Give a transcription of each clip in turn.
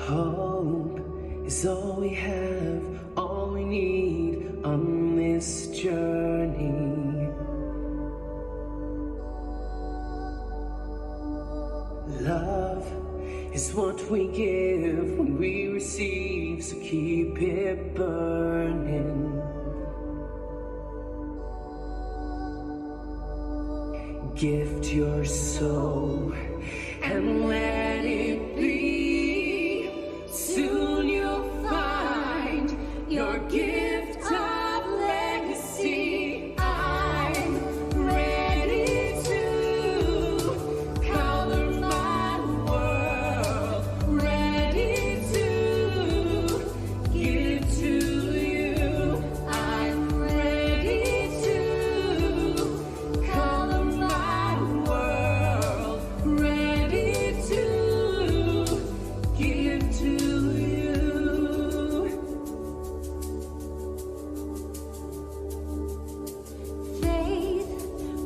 Hope is all we have, all we need on this journey. Love is what we give when we receive, so keep it burning. Gift your soul and let it be. Soon you'll find your gift of legacy. I'm ready to color my world, ready to give to you. I'm ready to color my world, ready to give to you. Faith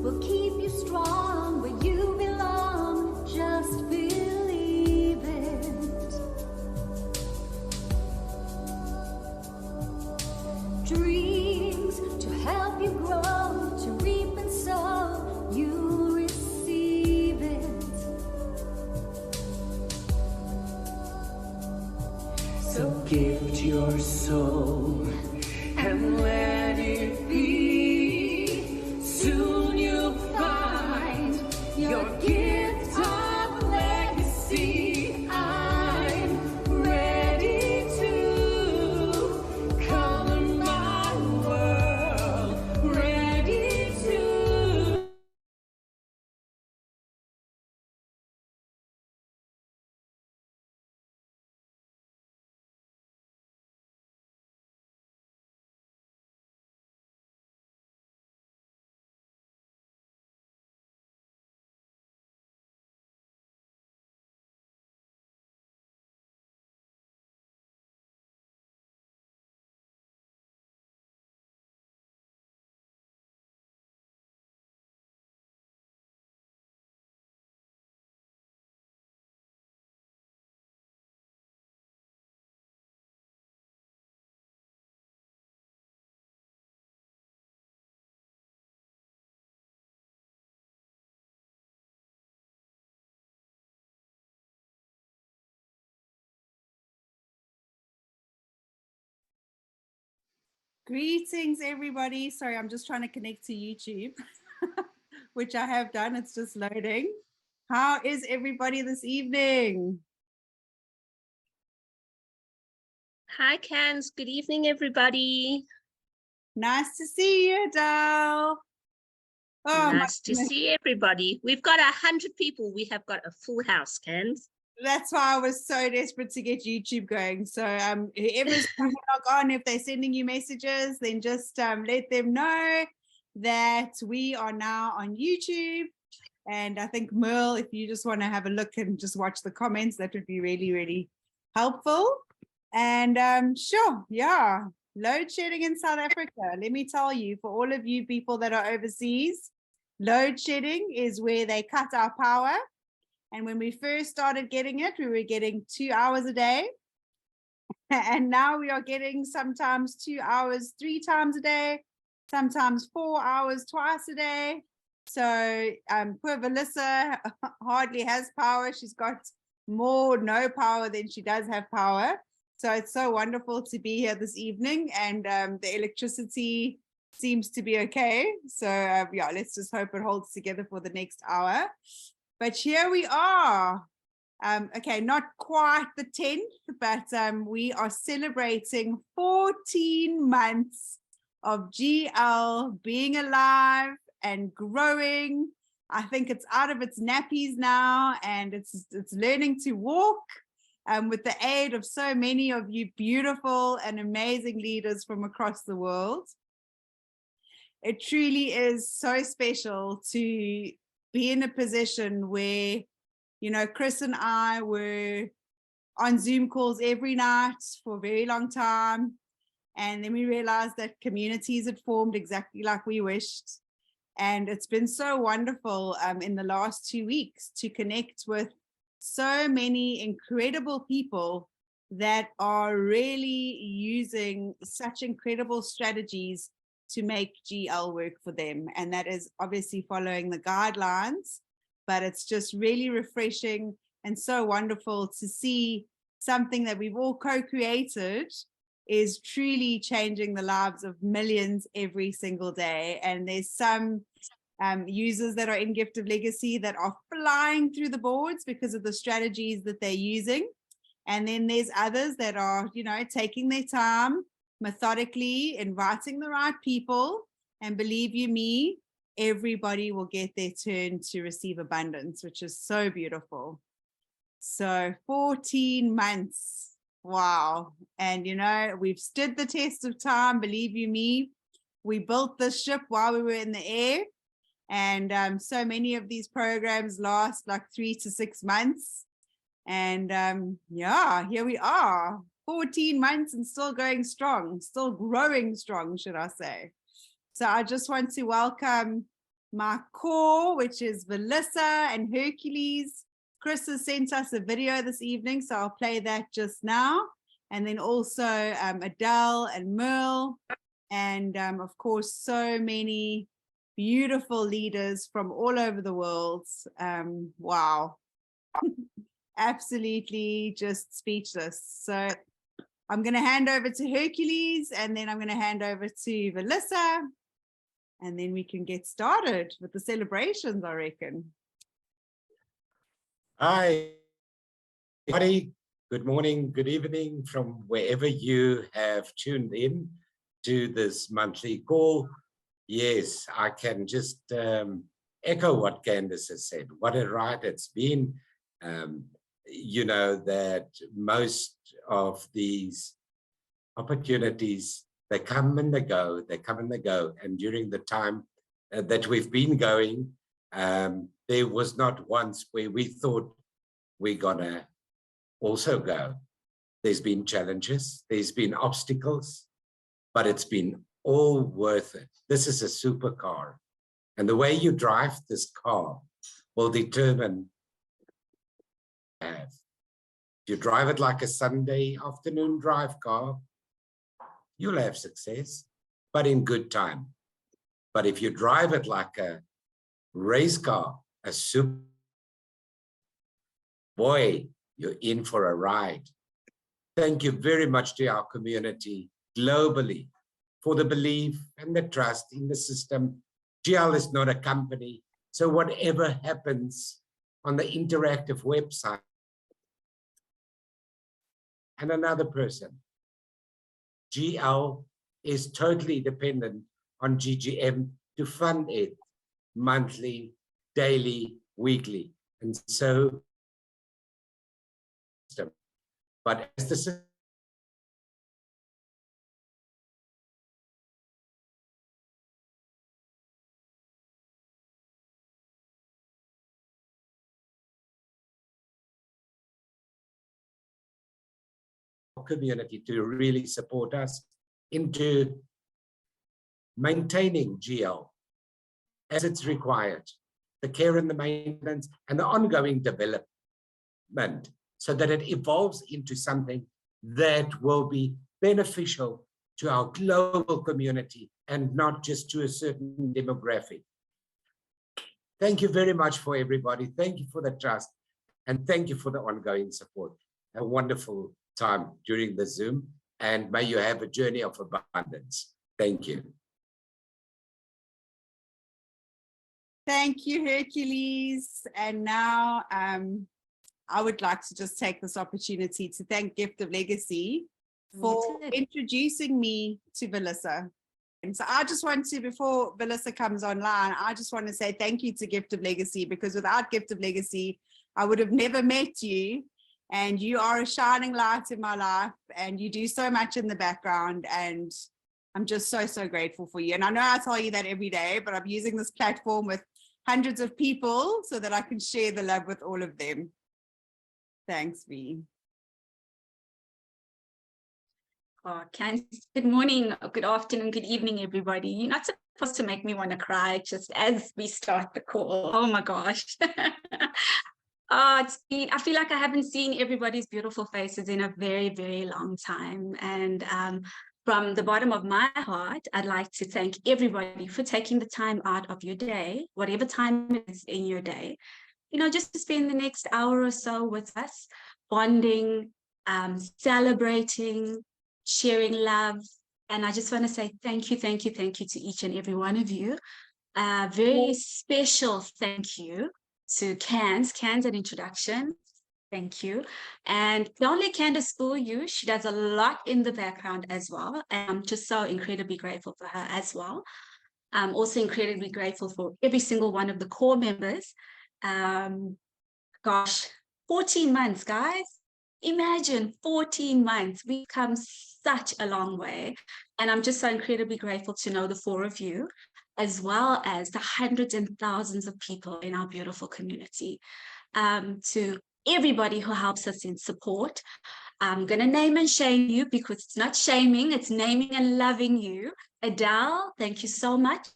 will keep you strong where you belong. Just believe it. Dreams to help you grow, to reap and sow. You receive it. So gift your soul and let it be. Soon you'll find your gift of legacy. I'm ready to color my world, ready to. Greetings, everybody. Sorry, I'm just trying to connect to YouTube, which I have done. It's just loading. How is everybody this evening? Hi, Cans. Good evening, everybody. Nice to see you, Adele. Oh, Nice to see everybody. We've got 100 people. We have got a full house, Cans. that's why I was so desperate to get YouTube going. So whoever's going to log on, if they're sending you messages, then just let them know that we are now on YouTube. And I think Merle, if you just want to have a look and just watch the comments, that would be really, really helpful. And sure, yeah, load shedding in South Africa. Let me tell you, for all of you people that are overseas, load shedding is where they cut our power. And when we first started getting it, we were getting 2 hours a day. And now we are getting sometimes 2 hours 3 times a day, sometimes 4 hours twice a day. So poor Valissa hardly has power. She's got no power than she does have power. So it's so wonderful to be here this evening, and the electricity seems to be okay. So yeah, let's just hope it holds together for the next hour. But here we are. Okay, not quite the 10th, but we are celebrating 14 months of GL being alive and growing. I think it's out of its nappies now, and it's learning to walk with the aid of so many of you beautiful and amazing leaders from across the world. It truly is so special to be in a position where, you know, Chris and I were on Zoom calls every night for a very long time. And then we realized that communities had formed exactly like we wished. And it's been so wonderful in the last 2 weeks to connect with so many incredible people that are really using such incredible strategies to make GL work for them. And that is obviously following the guidelines, but it's just really refreshing and so wonderful to see something that we've all co-created is truly changing the lives of millions every single day. And there's some users that are in Gift of Legacy that are flying through the boards because of the strategies that they're using. And then there's others that are, you know, taking their time, methodically inviting the right people. And believe you me, everybody will get their turn to receive abundance, which is so beautiful. So 14 months. Wow. And, you know, we've stood the test of time. Believe you me, we built this ship while we were in the air. And so many of these programs last like 3 to 6 months. And yeah, here we are, 14 months and still going strong, still growing strong, should I say. So I just want to welcome my core, which is Melissa and Hercules. Chris has sent us a video this evening, so I'll play that just now. And then also Adele and Merle, and of course, so many beautiful leaders from all over the world. Wow. Absolutely just speechless. So I'm going to hand over to Hercules, and then I'm going to hand over to Melissa, and then we can get started with the celebrations, I reckon. Hi, everybody. Good morning, good evening from wherever you have tuned in to this monthly call. Yes, I can just echo what Candace has said. What a ride it's been. You know that most of these opportunities, they come and they go, they come and they go. And during the time that we've been going, there was not once where we thought we're gonna also go. There's been challenges, there's been obstacles, but it's been all worth it. This is a supercar. And the way you drive this car will determine if you drive it like a Sunday afternoon drive car, you'll have success, but in good time. But if you drive it like a race car, a super, boy, you're in for a ride. Thank you very much to our community globally for the belief and the trust in the system. GL is not a company, so whatever happens on the interactive website and another person, GL is totally dependent on GGM to fund it monthly, daily, weekly. And so, but as the community to really support us into maintaining GL as it's required, the care and the maintenance and the ongoing development, so that it evolves into something that will be beneficial to our global community and not just to a certain demographic. Thank you very much for everybody. Thank you for the trust, and thank you for the ongoing support. A wonderful time during the Zoom, and may you have a journey of abundance. Thank you. Thank you, Hercules. And now I would like to just take this opportunity to thank Gift of Legacy for introducing me to Melissa. And so I just want to, before Melissa comes online, I just want to say thank you to Gift of Legacy, because without Gift of Legacy, I would have never met you. And you are a shining light in my life, and you do so much in the background. And I'm just so, so grateful for you. And I know I tell you that every day, but I'm using this platform with hundreds of people so that I can share the love with all of them. Thanks, V. Oh, Candice, good morning, good afternoon, good evening, everybody. You're not supposed to make me want to cry just as we start the call. Oh my gosh. I feel like I haven't seen everybody's beautiful faces in a very, very long time. And from the bottom of my heart, I'd like to thank everybody for taking the time out of your day, whatever time it is in your day, just to spend the next hour or so with us, bonding, celebrating, sharing love. And I just want to say thank you, thank you, thank you to each and every one of you. Very special thank you to Can's an introduction. Thank you. And don't let Candace fool you. She does a lot in the background as well. And I'm just so incredibly grateful for her as well. I'm also incredibly grateful for every single one of the core members. Gosh, 14 months, guys. Imagine 14 months. We've come such a long way. And I'm just so incredibly grateful to know the four of you, as well as the hundreds and thousands of people in our beautiful community. To everybody who helps us in support. I'm going to name and shame you because it's not shaming, it's naming and loving you. Adele, thank you so much.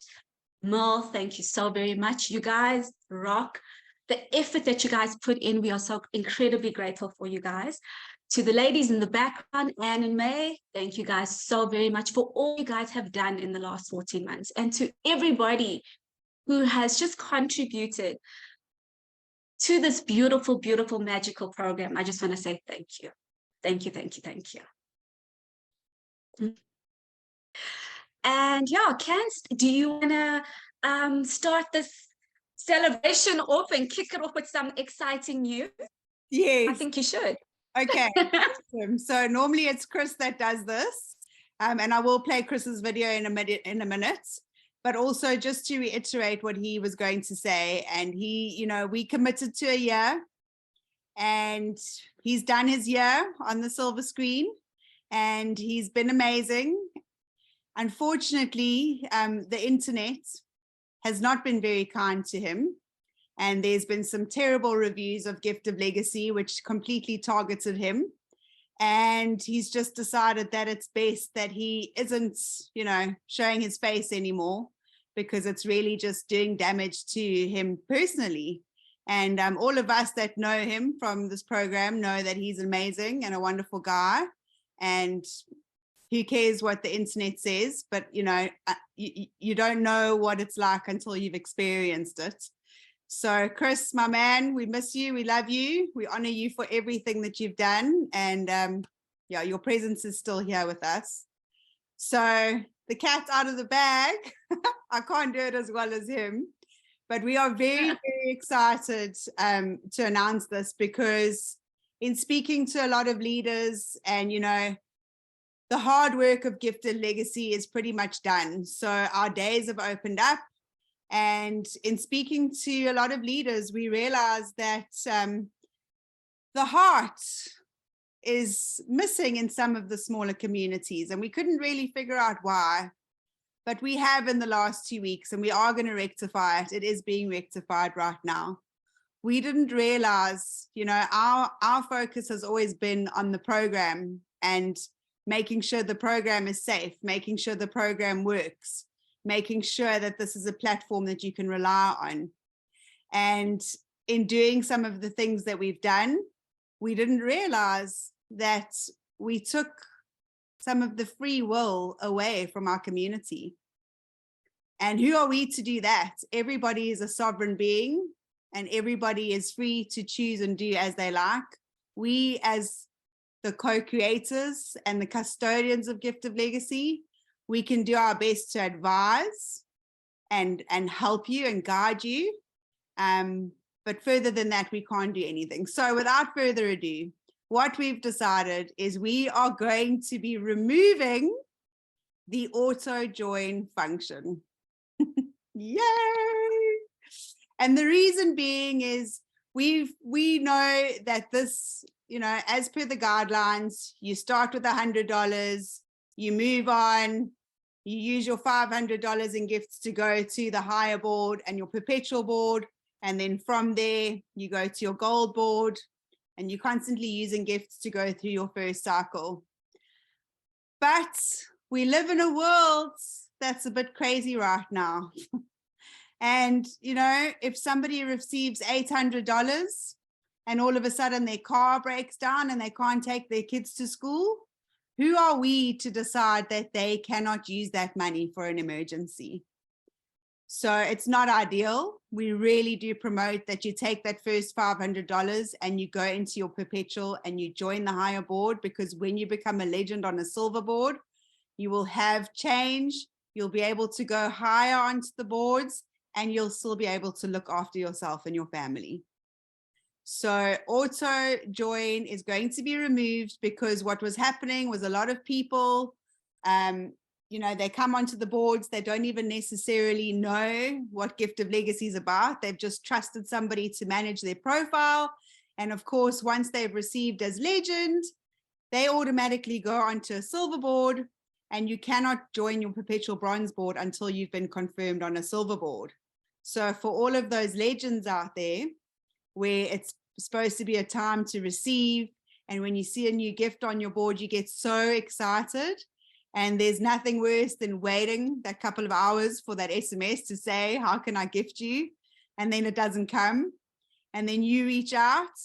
Merle, thank you so very much. You guys rock. The effort that you guys put in, we are so incredibly grateful for you guys. To the ladies in the background, Anne and May, thank you guys so very much for all you guys have done in the last 14 months. And to everybody who has just contributed to this beautiful, beautiful, magical program, I just want to say thank you. Thank you, thank you, thank you. And yeah, Cans, do you want to start this celebration off and kick it off with some exciting news? Yes. I think you should. Okay. Awesome. So normally it's Chris that does this, and I will play Chris's video in a minute. But also just to reiterate what he was going to say, and he, we committed to a year, and he's done his year on the silver screen, and he's been amazing. Unfortunately, the internet has not been very kind to him. And there's been some terrible reviews of Gift of Legacy, which completely targeted him. And he's just decided that it's best that he isn't, showing his face anymore, because it's really just doing damage to him personally. And all of us that know him from this program know that he's amazing and a wonderful guy. And who cares what the internet says, but you don't know what it's like until you've experienced it. So Chris, my man, we miss you, we love you, we honor you for everything that you've done, and your presence is still here with us. So the cat's out of the bag. I can't do it as well as him, but we are very, very excited to announce this, because in speaking to a lot of leaders, and the hard work of Gifted Legacy is pretty much done. So our days have opened up, and in speaking to a lot of leaders, we realized that the heart is missing in some of the smaller communities, and we couldn't really figure out why. But we have in the last 2 weeks, and we are going to rectify it. It is being rectified right now. We didn't realize, our focus has always been on the program and making sure the program is safe, making sure the program works, making sure that this is a platform that you can rely on. And in doing some of the things that we've done, we didn't realize that we took some of the free will away from our community. And who are we to do that? Everybody is a sovereign being, and everybody is free to choose and do as they like. We, as the co-creators and the custodians of Gift of Legacy, we can do our best to advise and help you and guide you. But further than that, we can't do anything. So without further ado, what we've decided is we are going to be removing the auto join function. Yay! And the reason being is we know that this, as per the guidelines, you start with $100, you move on, you use your $500 in gifts to go to the higher board and your perpetual board. And then from there, you go to your gold board, and you're constantly using gifts to go through your first cycle. But we live in a world that's a bit crazy right now. And, if somebody receives $800, and all of a sudden their car breaks down and they can't take their kids to school, who are we to decide that they cannot use that money for an emergency? So it's not ideal. We really do promote that you take that first $500 and you go into your perpetual and you join the higher board, because when you become a legend on a silver board, you will have change. You'll be able to go higher onto the boards and you'll still be able to look after yourself and your family. So auto join is going to be removed, because what was happening was a lot of people, they come onto the boards, they don't even necessarily know what Gift of Legacy is about. They've just trusted somebody to manage their profile. And of course, once they've received as legend, they automatically go onto a silver board, and you cannot join your perpetual bronze board until you've been confirmed on a silver board. So for all of those legends out there, where it's supposed to be a time to receive, and when you see a new gift on your board, you get so excited. And there's nothing worse than waiting that couple of hours for that SMS to say, how can I gift you? And then it doesn't come. And then you reach out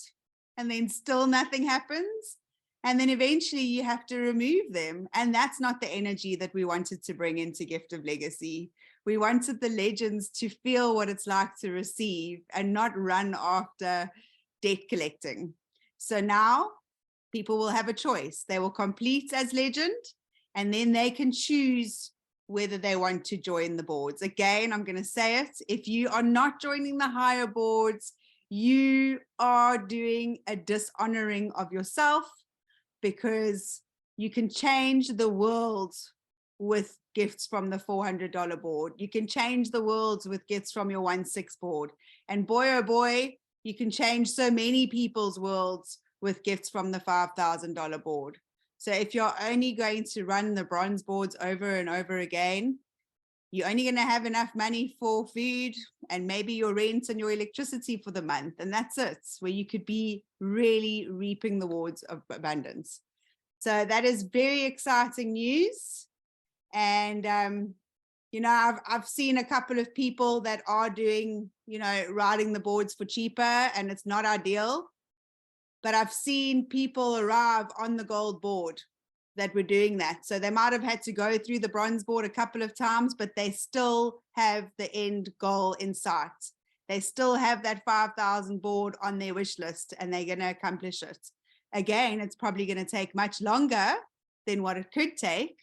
and then still nothing happens. And then eventually you have to remove them. And that's not the energy that we wanted to bring into Gift of Legacy. We wanted the legends to feel what it's like to receive and not run after debt collecting. So now people will have a choice. They will complete as legend, and then they can choose whether they want to join the boards. Again, I'm going to say it. If you are not joining the higher boards, you are doing a dishonoring of yourself, because you can change the world with gifts from the $400 board. You can change the world with gifts from your 1/6 board. And boy, oh boy, you can change so many people's worlds with gifts from the $5,000 board. So if you're only going to run the bronze boards over and over again, you're only going to have enough money for food and maybe your rent and your electricity for the month. And that's it, where you could be really reaping the rewards of abundance. So that is very exciting news. And, I've seen a couple of people that are doing, riding the boards for cheaper, and it's not ideal. But I've seen people arrive on the gold board that were doing that. So they might have had to go through the bronze board a couple of times, but they still have the end goal in sight. They still have that 5,000 board on their wish list, and they're going to accomplish it. Again, it's probably going to take much longer than what it could take,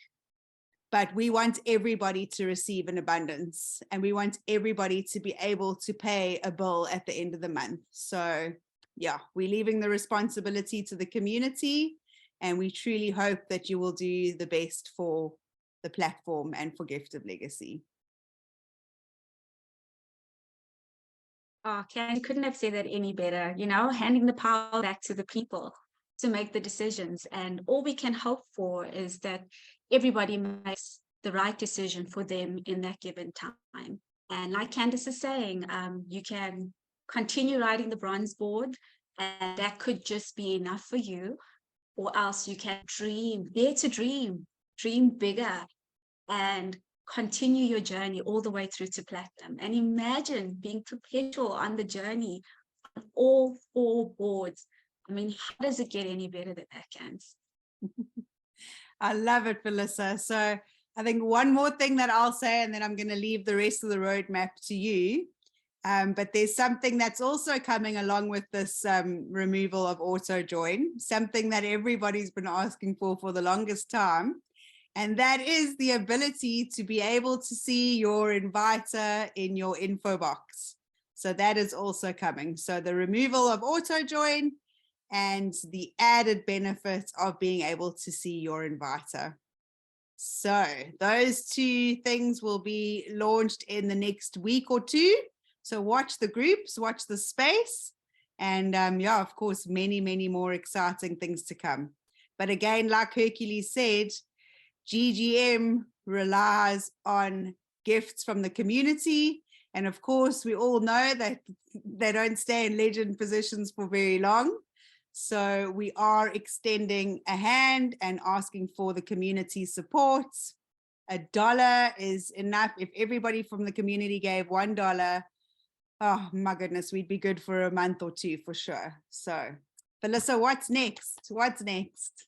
but we want everybody to receive an abundance, and we want everybody to be able to pay a bill at the end of the month. So yeah, we're leaving the responsibility to the community, and we truly hope that you will do the best for the platform and for Gift of Legacy. Oh, Candy couldn't have said that any better, handing the power back to the people to make the decisions. And all we can hope for is that everybody makes the right decision for them in that given time. And like Candice is saying, you can continue riding the bronze board, and that could just be enough for you. Or else you can dare to dream bigger, and continue your journey all the way through to platinum. And imagine being perpetual on the journey on all 4 boards. I mean, how does it get any better than that, Cans? I love it, Melissa. So I think one more thing that I'll say, and then I'm going to leave the rest of the roadmap to you. But there's something that's also coming along with this removal of auto join, something that everybody's been asking for the longest time. And that is the ability to be able to see your inviter in your info box. So that is also coming. So the removal of auto join and the added benefit of being able to see your inviter. So those 2 things will be launched in the next week or 2. So watch the groups, watch the space, and of course, many, many more exciting things to come. But again, like Hercules said, GGM relies on gifts from the community. And of course, we all know that they don't stay in legend positions for very long. So we are extending a hand and asking for the community support. $1 is enough. If everybody from the community gave $1, Oh my goodness, we'd be good for a month or two for sure. So, Melissa, what's next? What's next?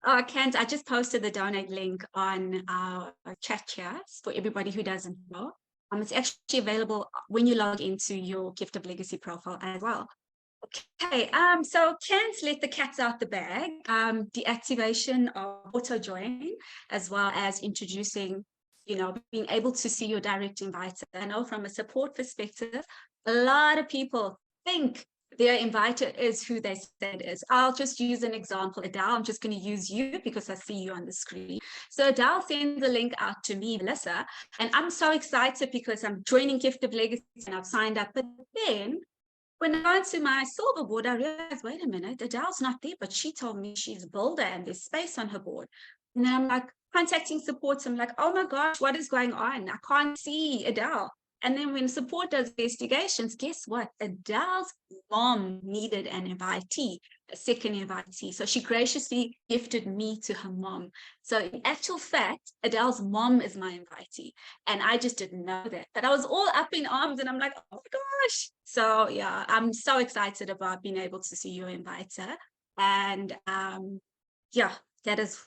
Oh, Kent, I just posted the donate link on our chat here for everybody who doesn't know. It's actually available when you log into your Gift of Legacy profile as well. Okay, so Kent let the cats out the bag, deactivation of auto join, as well as introducing, being able to see your direct inviter. I know from a support perspective, a lot of people think their inviter is who they say it is. I'll just use an example. Adele, I'm just going to use you because I see you on the screen. So Adele sends the link out to me, Melissa, and I'm so excited because I'm joining Gift of Legacy and I've signed up. But then when I went to my silver board, I realized, wait a minute, Adele's not there, but she told me she's a builder and there's space on her board. And then I'm like contacting support. I'm like, oh my gosh, what is going on? I can't see Adele. And then when support does investigations, guess what? Adele's mom needed an invitee, a second invitee. So she graciously gifted me to her mom. So in actual fact, Adele's mom is my invitee. And I just didn't know that. But I was all up in arms and I'm like, oh my gosh. So yeah, I'm so excited about being able to see your inviter. And yeah, that is,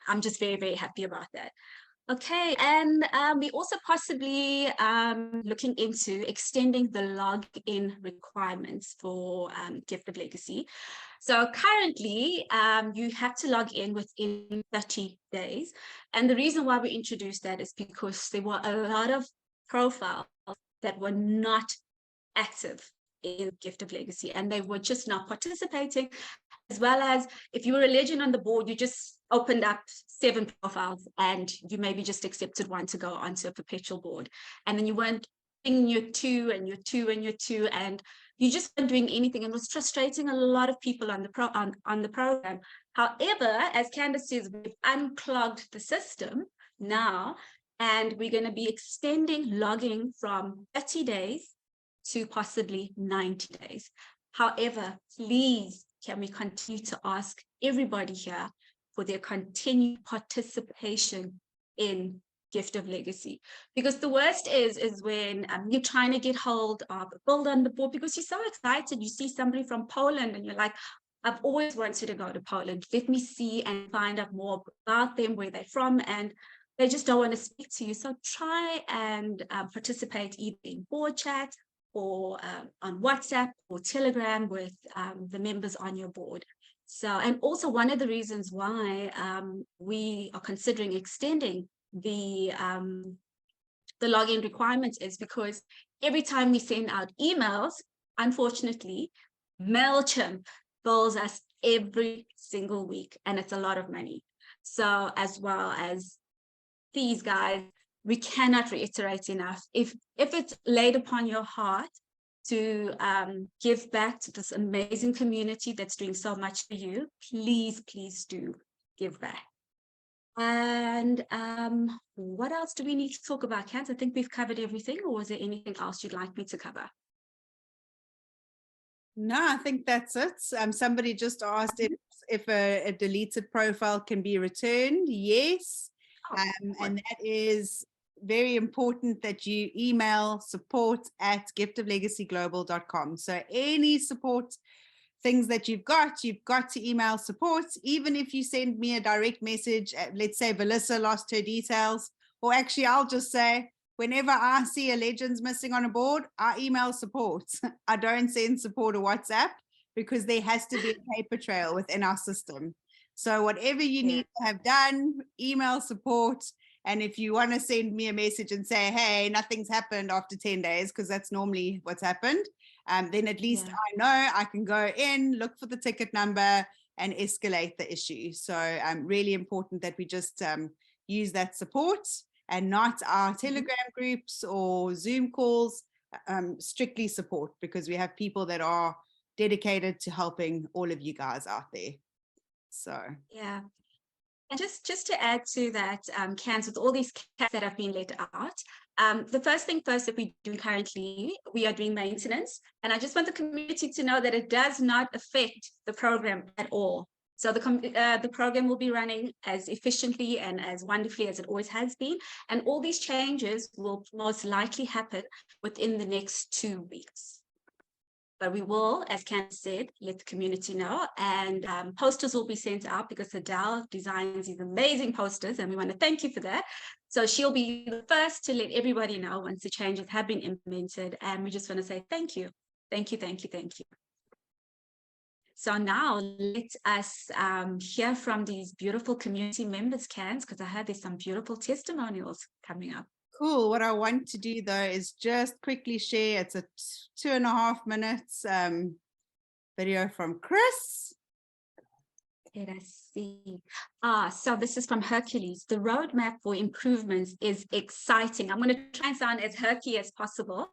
I'm just very, very happy about that. Okay, and we also possibly looking into extending the login requirements for Gift of Legacy. So currently, you have to log in within 30 days. And the reason why we introduced that is because there were a lot of profiles that were not active in Gift of Legacy, and they were just not participating. As well as if you were a legend on the board, you just opened up 7 profiles and you maybe just accepted one to go onto a perpetual board. And then you weren't in your 2 and your 2 and your 2, and you just weren't doing anything, and was frustrating a lot of people on the on the program. However, as Candace says, we've unclogged the system now, and we're going to be extending logging from 30 days to possibly 90 days. However, please, can we continue to ask everybody here for their continued participation in Gift of Legacy? Because the worst is when you're trying to get hold of a build on the board because you're so excited. You see somebody from Poland and you're like, I've always wanted to go to Poland. Let me see and find out more about them, where they're from, and they just don't want to speak to you. So try and participate either in board chat or on WhatsApp or Telegram with the members on your board. So, and also one of the reasons why we are considering extending the login requirements is because every time we send out emails, unfortunately, MailChimp bills us every single week, and it's a lot of money. So as well as these guys, we cannot reiterate enough. If it's laid upon your heart to give back to this amazing community that's doing so much for you, please, please do give back. And what else do we need to talk about, Kant? I think we've covered everything, or is there anything else you'd like me to cover? No, I think that's it. Somebody just asked if a deleted profile can be returned. Yes. And that is very important that you email support@giftoflegacyglobal.com. So any support things that you've got to email support. Even if you send me a direct message, let's say Melissa lost her details, or actually I'll just say, whenever I see a legends missing on a board, I email support. I don't send support a WhatsApp because there has to be a paper trail within our system. So whatever you need to have done, email support. And if you want to send me a message and say, hey, nothing's happened after 10 days, because that's normally what's happened, then at least I know I can go in, look for the ticket number and escalate the issue. So really important that we just use that support and not our Telegram groups or Zoom calls, strictly support, because we have people that are dedicated to helping all of you guys out there. So yeah. And just to add to that, Cans, with all these cats that have been let out, the first thing first that we do currently, we are doing maintenance. And I just want the community to know that it does not affect the program at all. So the program will be running as efficiently and as wonderfully as it always has been. And all these changes will most likely happen within the next 2 weeks. But we will, as Candice said, let the community know, and posters will be sent out because Adele designs these amazing posters, and we want to thank you for that. So she'll be the first to let everybody know once the changes have been implemented, and we just want to say thank you, thank you, thank you, thank you. So now let us hear from these beautiful community members, Cans, because I heard there's some beautiful testimonials coming up. Cool. What I want to do though is just quickly share. It's a 2.5 minutes video from Chris. Let us see. So this is from Hercules. The roadmap for improvements is exciting. I'm going to try and sound as herky as possible,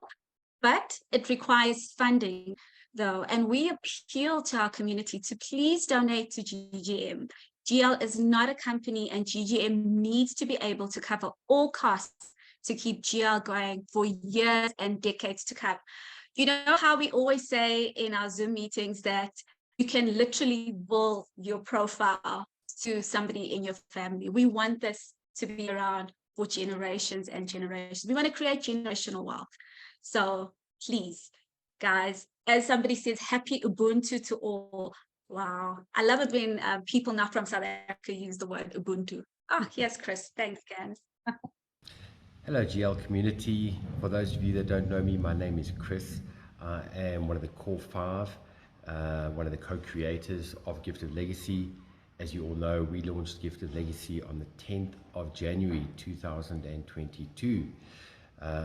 but it requires funding though. And we appeal to our community to please donate to GGM. GL is not a company, and GGM needs to be able to cover all costs to keep GL going for years and decades to come. You know how we always say in our Zoom meetings that you can literally build your profile to somebody in your family. We want this to be around for generations and generations. We want to create generational wealth. So please, guys, as somebody says, happy Ubuntu to all. Wow. I love it when people not from South Africa use the word Ubuntu. Yes, Chris. Thanks, Gans. Hello, GL community. For those of you that don't know me, my name is Chris. I am one of the core 5, one of the co-creators of Gift of Legacy. As you all know, we launched Gift of Legacy on the 10th of January 2022.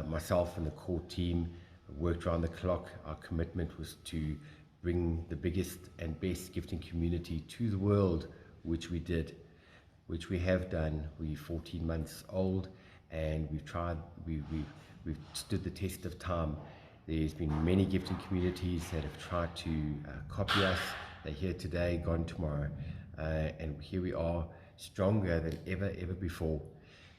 Myself and the core team worked around the clock. Our commitment was to bring the biggest and best gifting community to the world, which we did, which we have done. We're 14 months old, and we've stood the test of time. There's been many gifting communities that have tried to copy us. They're here today, gone tomorrow, and here we are, stronger than ever before.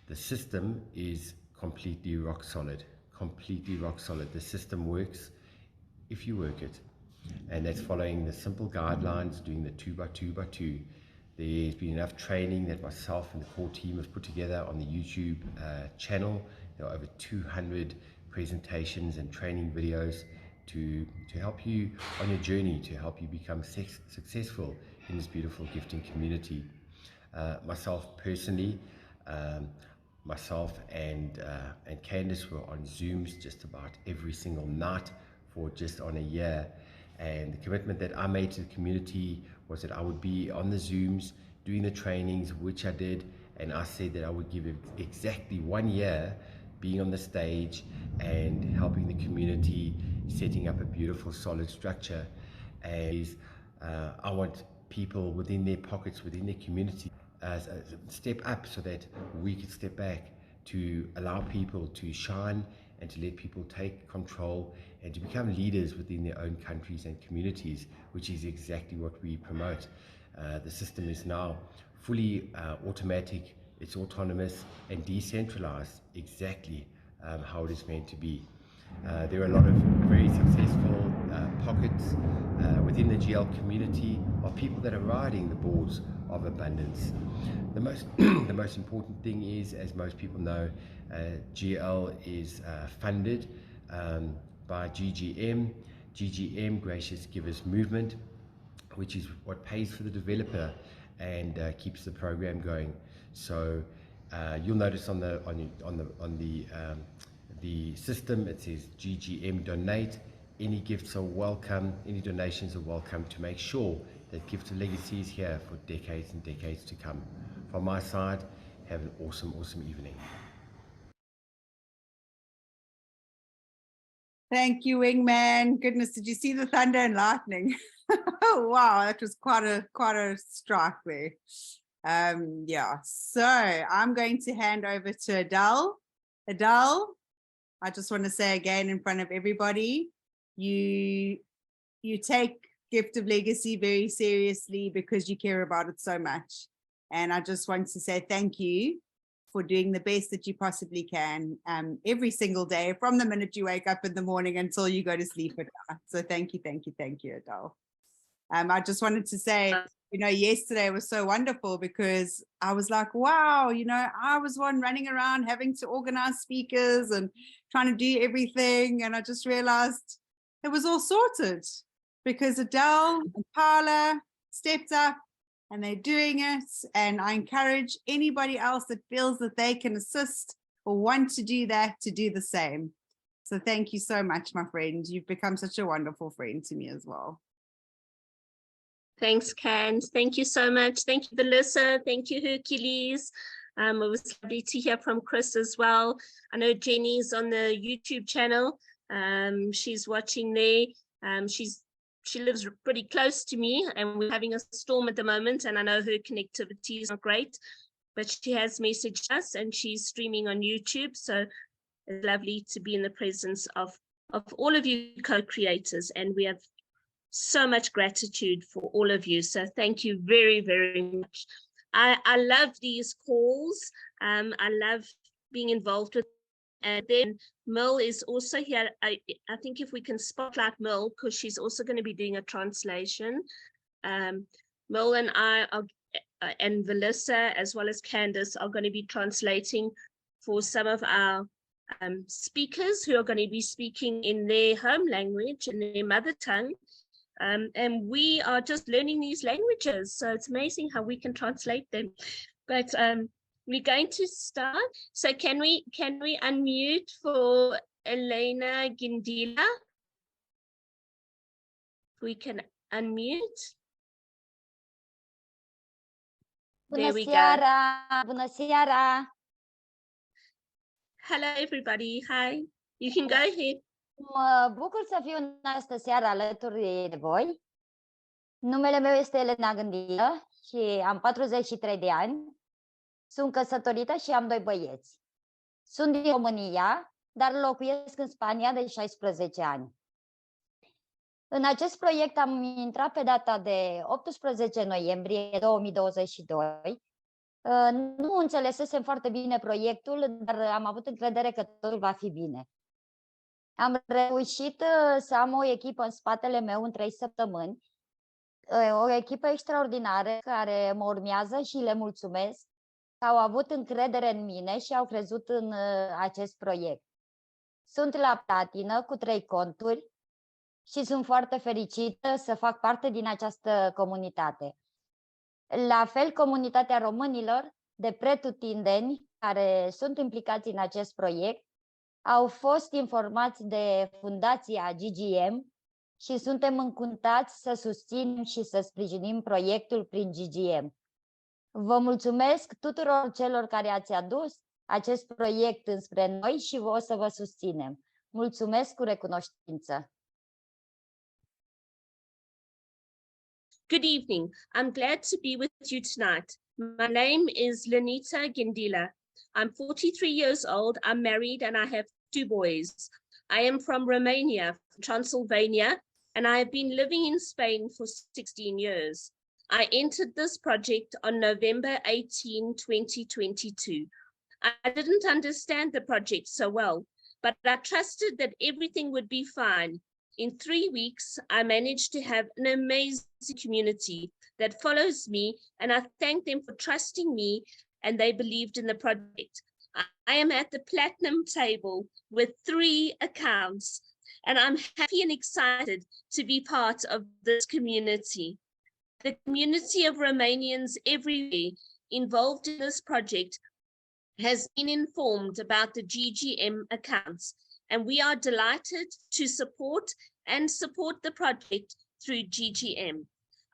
The system is completely rock solid, completely rock solid. The system works if you work it, and that's following the simple guidelines, doing the 2 by 2 by 2. There's been enough training that myself and the core team have put together on the YouTube channel. There are over 200 presentations and training videos to help you on your journey, to help you become successful in this beautiful gifting community. Myself personally, myself and Candice were on Zooms just about every single night for just on a year. And the commitment that I made to the community was that I would be on the Zooms doing the trainings, which I did, and I said that I would give it exactly 1 year being on the stage and helping the community, setting up a beautiful solid structure. And I want people within their pockets, within their community, step up so that we can step back, to allow people to shine and to let people take control and to become leaders within their own countries and communities, which is exactly what we promote. The system is now fully automatic, it's autonomous and decentralized, exactly how it is meant to be. There are a lot of very successful pockets within the GL community of people that are riding the boards of abundance. The most important thing is, as most people know, GL is funded by GGM. GGM, Gracious Givers Movement, which is what pays for the developer and keeps the program going. So you'll notice on the system it says GGM donate. Any gifts are welcome, any donations are welcome, to make sure that Gift of Legacy is here for decades and decades to come. From my side, have an awesome evening. Thank you, Wingman. Goodness, did you see the thunder and lightning? Oh, wow, that was quite a strike there. Yeah, so I'm going to hand over to Adele. Adele, I just want to say again in front of everybody, you take Gift of Legacy very seriously because you care about it so much. And I just want to say thank you for doing the best that you possibly can every single day, from the minute you wake up in the morning until you go to sleep at night. So thank you, Adele. I just wanted to say, yesterday was so wonderful because I was like, wow, I was one running around having to organize speakers and trying to do everything. And I just realized it was all sorted because Adele and Paula stepped up and they're doing it. And I encourage anybody else that feels that they can assist or want to do that to do the same. So thank you so much, my friend. You've become such a wonderful friend to me as well. Thanks, Cans. Thank you so much. Thank you, Melissa. Thank you, Hercules. It was lovely to hear from Chris as well. I know Jenny's on the YouTube channel. She's watching there. She lives pretty close to me, and we're having a storm at the moment, and I know her connectivity is not great, but she has messaged us and she's streaming on YouTube. So it's lovely to be in the presence of all of you co-creators, and we have so much gratitude for all of you. So thank you very, very much. I love these calls. I love being involved with. And then Mel is also here. I think if we can spotlight Mel, because she's also going to be doing a translation. Mel and I are, and Melissa, as well as Candace, are going to be translating for some of our speakers who are going to be speaking in their home language, in their mother tongue. And we are just learning these languages. So it's amazing how we can translate them. But we're going to start. So can we unmute for Elena Gindila? We can unmute. There we go. Bună seara! Hello, everybody. Hi. You can go ahead. Mă bucur să fiu în această seară alături de voi. Numele meu este Elena Gândilă și am 43 de ani. Sunt căsătorită și am 2 băieți. Sunt din România, dar locuiesc în Spania de 16 ani. În acest proiect am intrat pe data de 18 noiembrie 2022. Nu înțelesesem foarte bine proiectul, dar am avut încredere că totul va fi bine. Am reușit să am o echipă în spatele meu în 3 săptămâni, o echipă extraordinară care mă urmează și le mulțumesc că au avut încredere în mine și au crezut în acest proiect. Sunt la platină cu 3 conturi și sunt foarte fericită să fac parte din această comunitate. La fel, comunitatea românilor de pretutindeni care sunt implicați în acest proiect au fost informați de fundația GGM și suntem încântați să susținem și să sprijinim proiectul prin GGM. Vă mulțumesc tuturor celor care ați adus acest proiect înspre noi și o să vă susținem. Mulțumesc cu recunoștință. Good evening. I'm glad to be with you tonight. My name is Lenita Gindila. I'm 43 years old, I'm married, and I have 2 boys. I am from Romania, Transylvania, and I have been living in Spain for 16 years. I entered this project on November 18, 2022. I didn't understand the project so well, but I trusted that everything would be fine. In 3 weeks, I managed to have an amazing community that follows me, and I thank them for trusting me, and they believed in the project. I am at the platinum table with 3 accounts, and I'm happy and excited to be part of this community. The community of Romanians everywhere involved in this project has been informed about the GGM accounts, and we are delighted to support the project through GGM.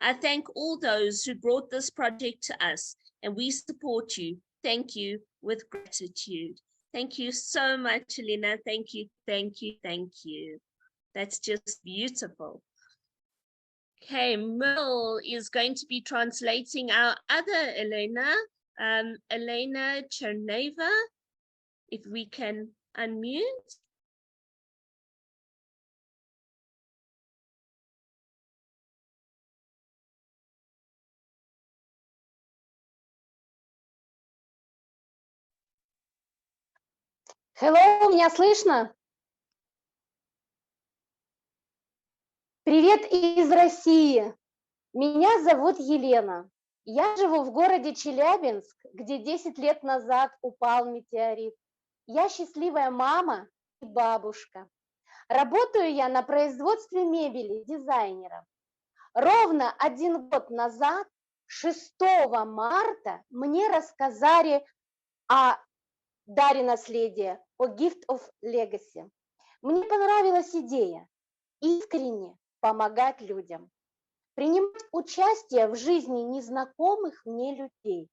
I thank all those who brought this project to us, and we support you. Thank you with gratitude. Thank you so much, Elena. Thank you, thank you, thank you. That's just beautiful. Okay, Mel is going to be translating our other Elena, Elena Cherneva, if we can unmute. Hello, меня слышно? Привет из России. Меня зовут Елена. Я живу в городе Челябинск, где 10 лет назад упал метеорит. Я счастливая мама и бабушка. Работаю я на производстве мебели дизайнером. Ровно 1 год назад, 6 марта, мне рассказали о даре наследия, о Gift of Legacy. Мне понравилась идея искренне помогать людям, принимать участие в жизни незнакомых мне людей.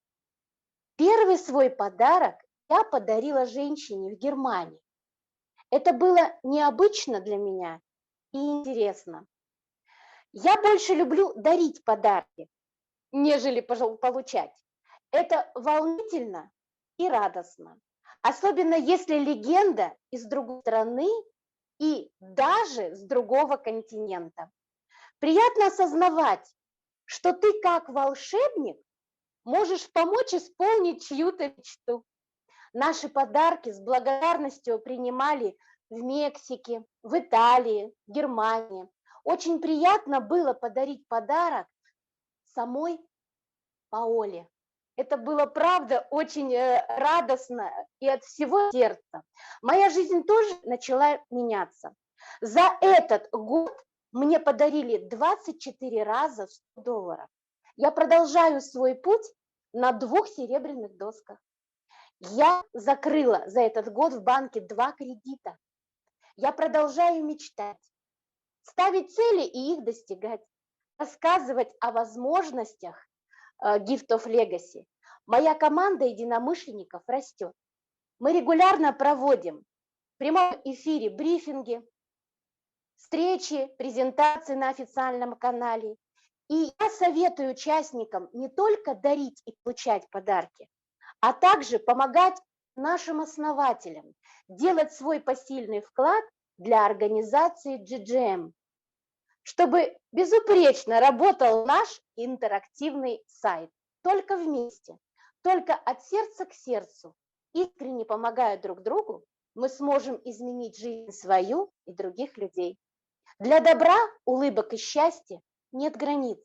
Первый свой подарок я подарила женщине в Германии. Это было необычно для меня и интересно. Я больше люблю дарить подарки, нежели получать. Это волнительно и радостно. Особенно если легенда из другой страны и даже с другого континента. Приятно осознавать, что ты как волшебник можешь помочь исполнить чью-то мечту. Наши подарки с благодарностью принимали в Мексике, в Италии, Германии. Очень приятно было подарить подарок самой Паоле. Это было, правда, очень радостно и от всего сердца. Моя жизнь тоже начала меняться. За этот год мне подарили 24 раза $100. Я продолжаю свой путь на 2 серебряных досках. Я закрыла за этот год в банке 2 кредита. Я продолжаю мечтать, ставить цели и их достигать, рассказывать о возможностях Gift of Legacy. Моя команда единомышленников растет. Мы регулярно проводим в прямом эфире брифинги, встречи, презентации на официальном канале. И я советую участникам не только дарить и получать подарки, а также помогать нашим основателям делать свой посильный вклад для организации GGM, чтобы безупречно работал наш интерактивный сайт. Только вместе, только от сердца к сердцу, искренне помогая друг другу, мы сможем изменить жизнь свою и других людей. Для добра, улыбок и счастья нет границ.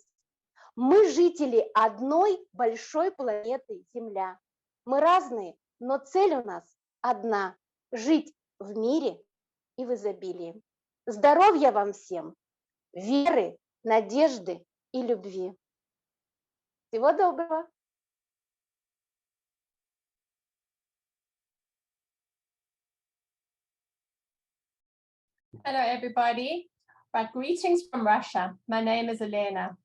Мы жители одной большой планеты Земля. Мы разные, но цель у нас одна – жить в мире и в изобилии. Здоровья вам всем, веры, надежды и любви. Всего доброго! Hello, everybody. Right, greetings from Russia. My name is Elena.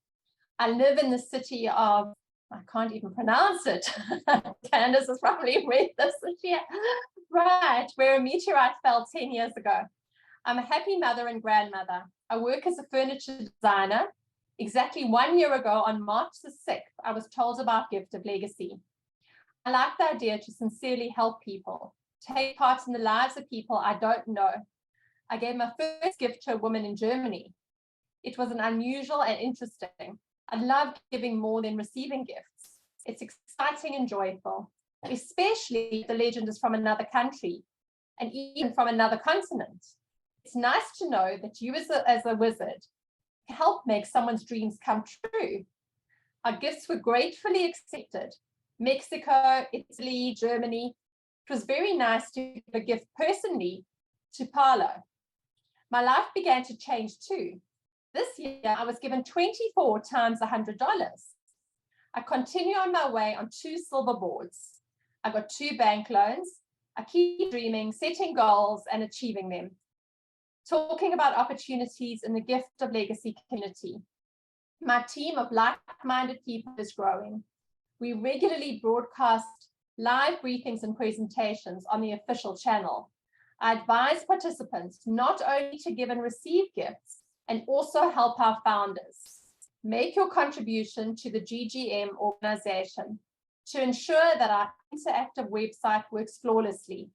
I live in the city of, I can't even pronounce it. Candace has probably read this year. Right, where a meteorite fell 10 years ago. I'm a happy mother and grandmother. I work as a furniture designer. Exactly 1 year ago, on March the 6th, I was told about Gift of Legacy. I like the idea to sincerely help people, take part in the lives of people I don't know. I gave my first gift to a woman in Germany. It was an unusual and interesting. I love giving more than receiving gifts. It's exciting and joyful, especially if the legend is from another country and even from another continent. It's nice to know that you as a wizard help make someone's dreams come true. Our gifts were gratefully accepted. Mexico, Italy, Germany. It was very nice to give a gift personally to Paolo. My life began to change too. This year, I was given 24 times $100. I continue on my way on 2 silver boards. I got 2 bank loans. I keep dreaming, setting goals, and achieving them. Talking about opportunities in the Gift of Legacy community. My team of like-minded people is growing. We regularly broadcast live briefings and presentations on the official channel. I advise participants not only to give and receive gifts, and also help our founders. Make your contribution to the GGM organization to ensure that our interactive website works flawlessly.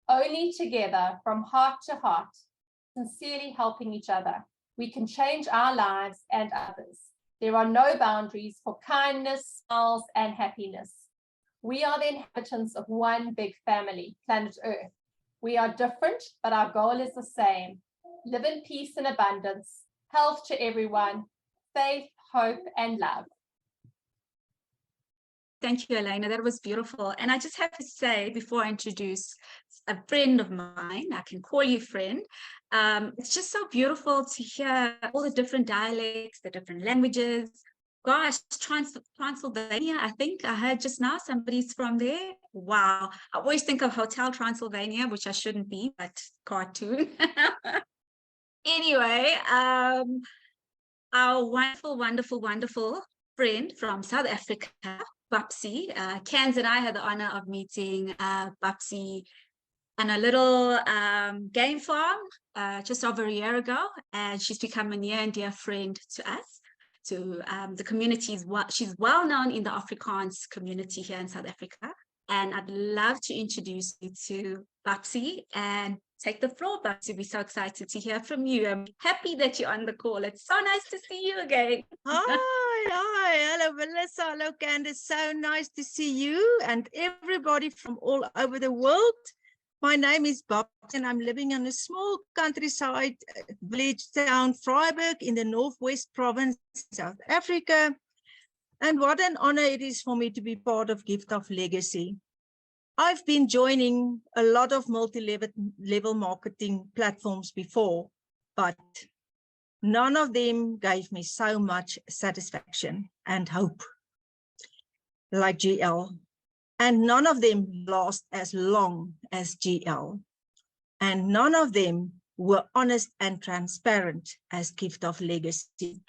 Only together, from heart to heart, sincerely helping each other, we can change our lives and others. There are no boundaries for kindness, smiles, and happiness. We are the inhabitants of one big family, planet Earth. We are different, but our goal is the same. Live in peace and abundance, health to everyone, faith, hope, and love. Thank you, Elena. That was beautiful. And I just have to say, before I introduce a friend of mine, I can call you friend. It's just so beautiful to hear all the different dialects, the different languages. Gosh, Transylvania, I think I heard just now somebody's from there. Wow. I always think of Hotel Transylvania, which I shouldn't be, but cartoon. Anyway, our wonderful friend from South Africa, Babsi. Kans and I had the honor of meeting Babsi on a little game farm just over a year ago, and she's become a near and dear friend to us, to the community. She's well known in the Afrikaans community here in South Africa, and I'd love to introduce you to Babsi and take the floor, Babsi. We're so excited to hear from you. I'm happy that you're on the call. It's so nice to see you again. Hi, hello Melissa, hello Candace. So nice to see you and everybody from all over the world. My name is Bob and I'm living in a small countryside village town, Vryburg, in the Northwest Province, South Africa. And what an honor it is for me to be part of Gift of Legacy. I've been joining a lot of multi-level marketing platforms before, but none of them gave me so much satisfaction and hope like GL. And none of them last as long as GL. And none of them were honest and transparent as Gift of Legacy.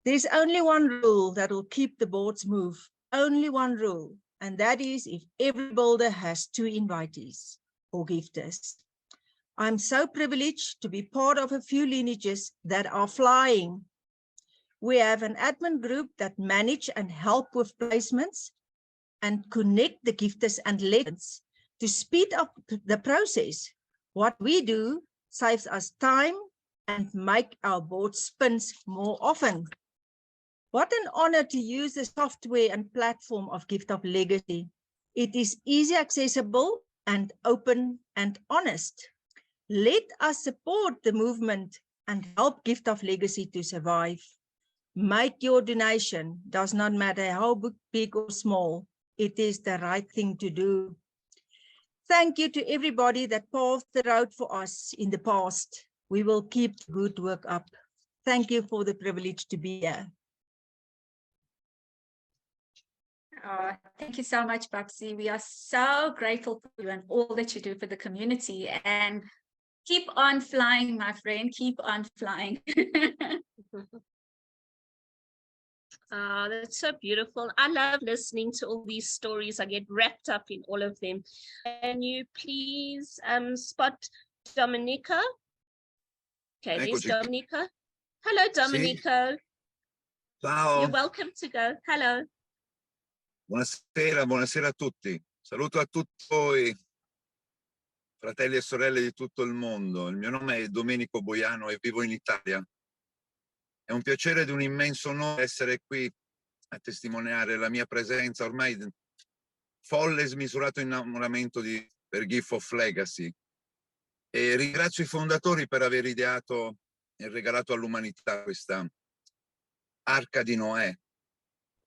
There's only one rule that will keep the boards move, only one rule. And that is if every builder has 2 invitees or gifters. I'm so privileged to be part of a few lineages that are flying. We have an admin group that manage and help with placements and connect the gifters and legends to speed up the process. What we do saves us time and make our board spins more often. What an honor to use the software and platform of Gift of Legacy. It is easy accessible and open and honest. Let us support the movement and help Gift of Legacy to survive. Make your donation, does not matter how big or small. It is the right thing to do. Thank you to everybody that paved the road for us in the past. We will keep the good work up. Thank you for the privilege to be here. Thank you so much, Babsi. We are so grateful for you and all that you do for the community. And keep on flying, my friend. Keep on flying. Oh, that's so beautiful. I love listening to all these stories. I get wrapped up in all of them. Can you please spot Dominica? Okay, there's Dominica. Hello, Dominica. Ciao. You're welcome to go. Hello. Buonasera a tutti. Saluto a tutti voi, fratelli e sorelle di tutto il mondo. Il mio nome è Domenico Boiano e vivo in Italia. È un piacere ed un immenso onore essere qui a testimoniare la mia presenza, ormai folle e smisurato innamoramento per Gift of Legacy. E ringrazio i fondatori per aver ideato e regalato all'umanità questa arca di Noè,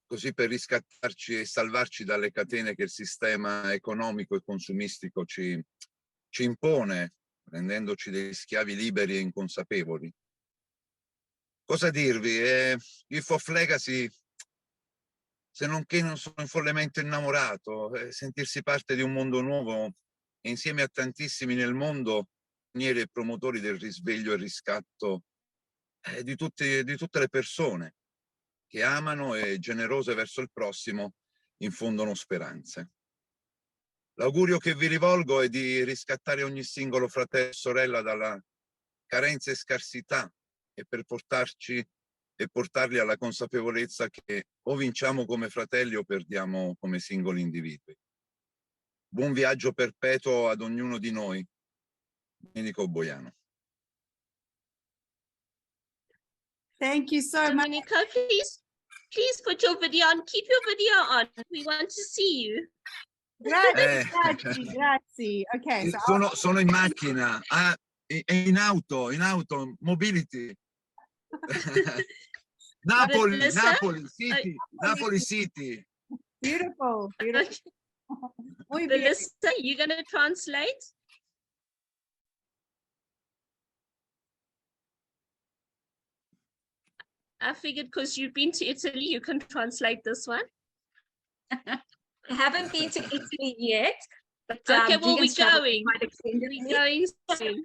così per riscattarci e salvarci dalle catene che il sistema economico e consumistico ci impone, rendendoci degli schiavi liberi e inconsapevoli. Cosa dirvi? Gift of Legacy, se non che non sono follemente innamorato, sentirsi parte di un mondo nuovo e insieme a tantissimi nel mondo, pionieri e promotori del risveglio e riscatto di tutte le persone che amano e generose verso il prossimo infondono speranze. L'augurio che vi rivolgo è di riscattare ogni singolo fratello e sorella dalla carenza e scarsità e per portarli alla consapevolezza che o vinciamo come fratelli o perdiamo come singoli individui. Buon viaggio perpetuo ad ognuno di noi. Domenico Boiano. Thank you so much. Dominica, please put your video on. Keep your video on. We want to see you. Grazie. Okay, so sono in macchina, in auto, mobility. Napoli, Melissa? Napoli City, Napoli City. Beautiful, beautiful. Muy bien. Melissa, you going to translate? I figured because you've been to Italy, you can translate this one. I haven't been to Italy yet, but Okay, well, we're Vegan's travel going. quite extensively. We're going soon.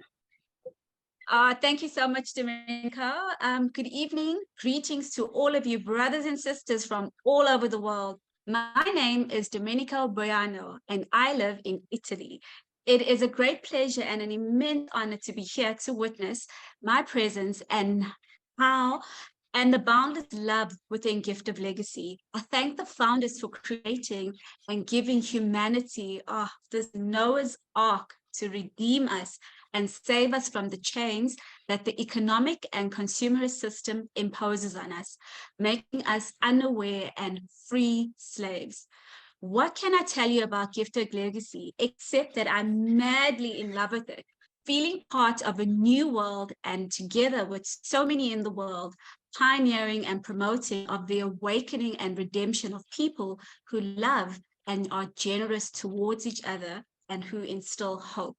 Thank you so much, Domenico. Good evening. Greetings to all of you brothers and sisters from all over the world. My name is Domenico Boiano, and I live in Italy. It is a great pleasure and an immense honor to be here to witness my presence and the boundless love within Gift of Legacy. I thank the founders for creating and giving humanity this Noah's Ark to redeem us and save us from the chains that the economic and consumerist system imposes on us, making us unaware and free slaves. What can I tell you about Gift of Legacy, except that I'm madly in love with it, feeling part of a new world and together with so many in the world, pioneering and promoting of the awakening and redemption of people who love and are generous towards each other and who instill hope.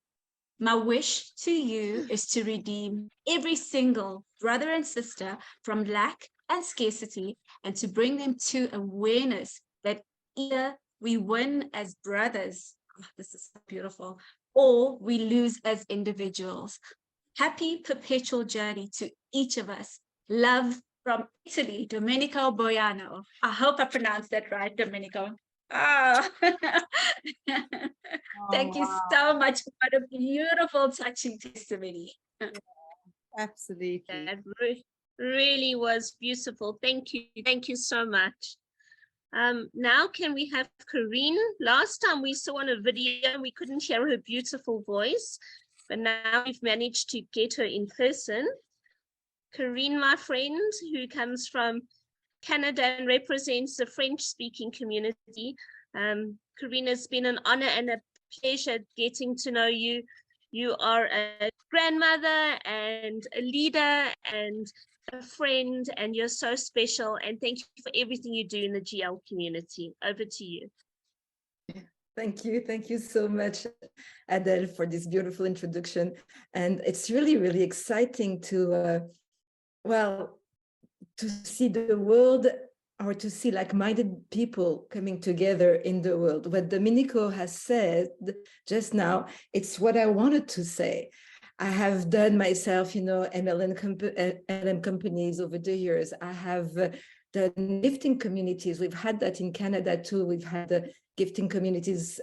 My wish to you is to redeem every single brother and sister from lack and scarcity and to bring them to awareness that either we win as brothers, this is so beautiful, or we lose as individuals. Happy perpetual journey to each of us. Love from Italy, Domenico Boiano. I hope I pronounced that right, Domenico. Thank you so much for what a beautiful, touching testimony. Absolutely. That really was beautiful. Thank you. Thank you so much. Now can we have Corinne? Last time we saw on a video and we couldn't hear her beautiful voice, but now we've managed to get her in person. Corinne, my friend, who comes from Canada and represents the French-speaking community. Corinne, it's been an honor and a pleasure getting to know you. You are a grandmother and a leader and a friend, and you're so special. And thank you for everything you do in the GL community. Over to you. Thank you. Thank you so much, Adele, for this beautiful introduction. And it's really, really exciting to, to see the world, or to see like-minded people coming together in the world. What Domenico has said just now, it's what I wanted to say. I have done myself, MLM companies over the years. I have done gifting communities. We've had that in Canada too. We've had the gifting communities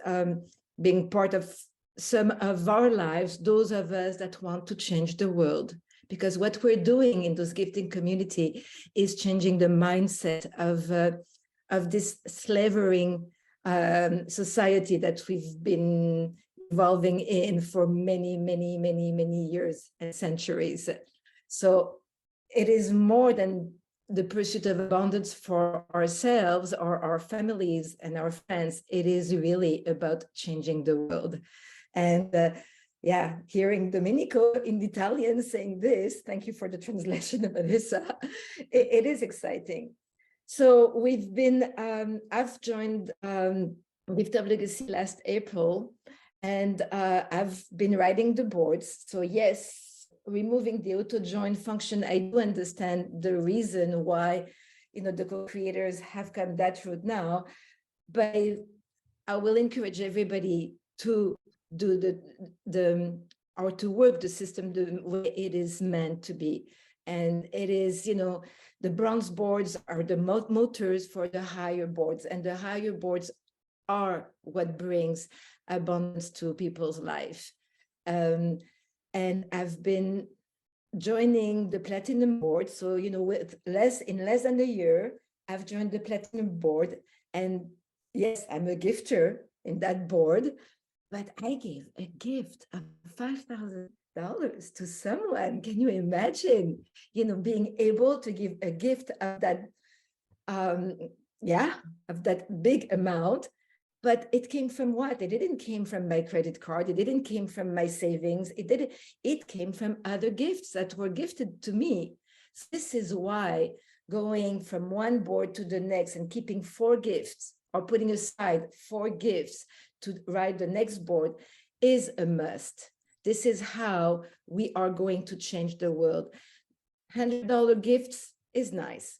being part of some of our lives, those of us that want to change the world. Because what we're doing in those gifting community is changing the mindset of this slavering society that we've been evolving in for many, many, many, many years and centuries. So it is more than the pursuit of abundance for ourselves or our families and our friends. It is really about changing the world. And hearing Domenico in Italian saying this, thank you for the translation, Vanessa, it is exciting. So we've been, I've joined Gift of Legacy last April, and I've been writing the boards. So yes, removing the auto-join function, I do understand the reason why, the co-creators have come that route now, but I will encourage everybody to do or to work the system the way it is meant to be. And it is, the bronze boards are the motors for the higher boards, and the higher boards are what brings abundance to people's life. And I've been joining the platinum board. So, in less than a year, I've joined the platinum board, and yes, I'm a gifter in that board. But I gave a gift of $5,000 to someone. Can you imagine, being able to give a gift of that, of that big amount? But it came from what? It didn't came from my credit card. It didn't came from my savings. It came from other gifts that were gifted to me. So this is why going from one board to the next and keeping 4 gifts or putting aside 4 gifts to write the next board is a must. This is how we are going to change the world. $100 gifts is nice,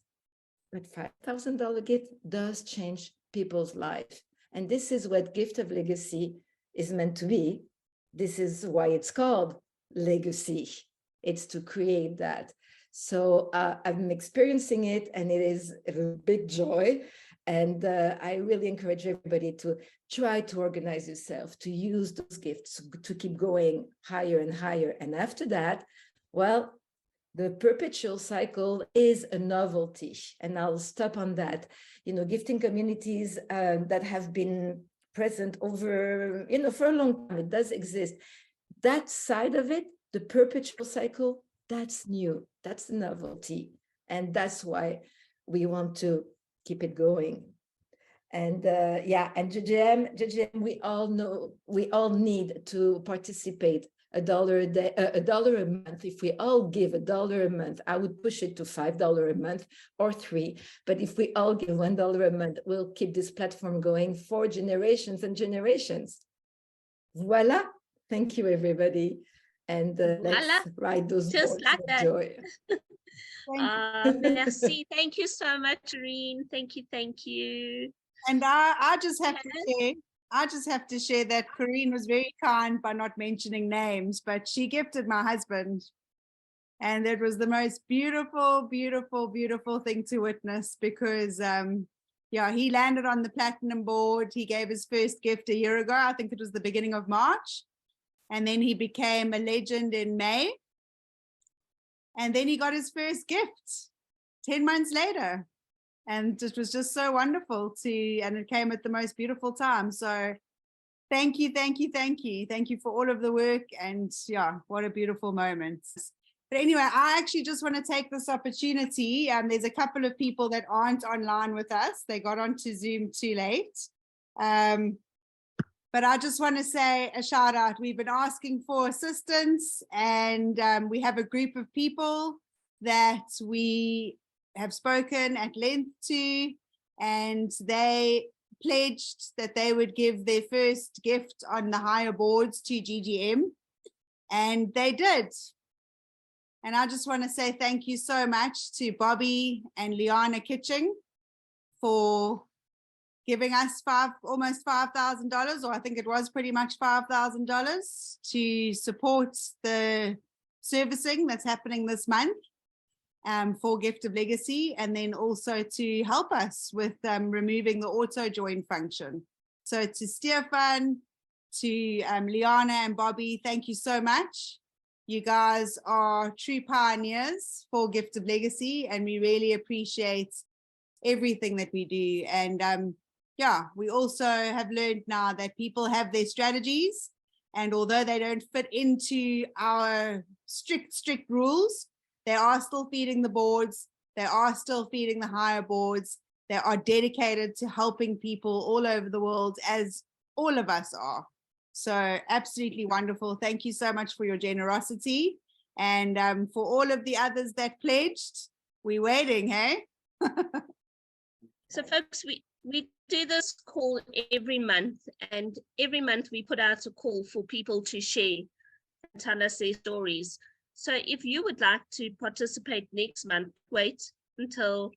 but $5,000 gift does change people's life. And this is what Gift of Legacy is meant to be. This is why it's called legacy. It's to create that. So I'm experiencing it, and it is a big joy. And I really encourage everybody to try to organize yourself, to use those gifts, to keep going higher and higher. And after that, well, the perpetual cycle is a novelty. And I'll stop on that. You know, gifting communities that have been present over, you know, for a long time, it does exist. That side of it, the perpetual cycle, that's new. That's the novelty. And that's why we want to keep it going. And yeah, and JGM, we all know, we all need to participate. $1 a day, $1 a month. If we all give $1 a month, I would push it to $5 a month or $3. But if we all give $1 a month, we'll keep this platform going for generations and generations. Voila. Thank you, everybody. And let's ride those just like that. Joy. Merci. Thank you so much, Reen. Thank you. Thank you. And I just have to share. I just have to share that Corinne was very kind by not mentioning names, but she gifted my husband. And it was the most beautiful, beautiful, beautiful thing to witness because, yeah, he landed on the platinum board. He gave his first gift a year ago. I think it was the beginning of March. And then he became a legend in May. And then he got his first gift 10 months later. And it was just so wonderful and it came at the most beautiful time. So thank you, thank you, thank you. Thank you for all of the work. And yeah, what a beautiful moment. But anyway, I actually just want to take this opportunity. There's a couple of people that aren't online with us. They got onto Zoom too late. But I just want to say a shout out. We've been asking for assistance, and we have a group of people that we have spoken at length to, and they pledged that they would give their first gift on the higher boards to GGM, and they did. And I just want to say thank you so much to Bobby and Liana Kitching for giving us almost $5,000, or I think it was pretty much $5,000 to support the servicing that's happening this month. For Gift of Legacy, and then also to help us with removing the auto join function. So to Stefan, to Liana and Bobby, thank you so much. You guys are true pioneers for Gift of Legacy, and we really appreciate everything that we do. And yeah, we also have learned now that people have their strategies, and although they don't fit into our strict rules, they are still feeding the boards. They are still feeding the higher boards. They are dedicated to helping people all over the world, as all of us are. So absolutely wonderful. Thank you so much for your generosity. And for all of the others that pledged, we're waiting, hey? So folks, we do this call every month, and every month we put out a call for people to share and tell us their stories. So if you would like to participate next month, wait until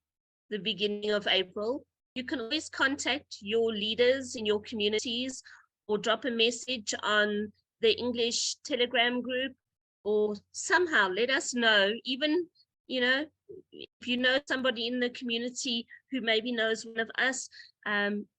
the beginning of April. You can always contact your leaders in your communities or drop a message on the English Telegram group, or somehow let us know. Even, you know, if you know somebody in the community who maybe knows one of us,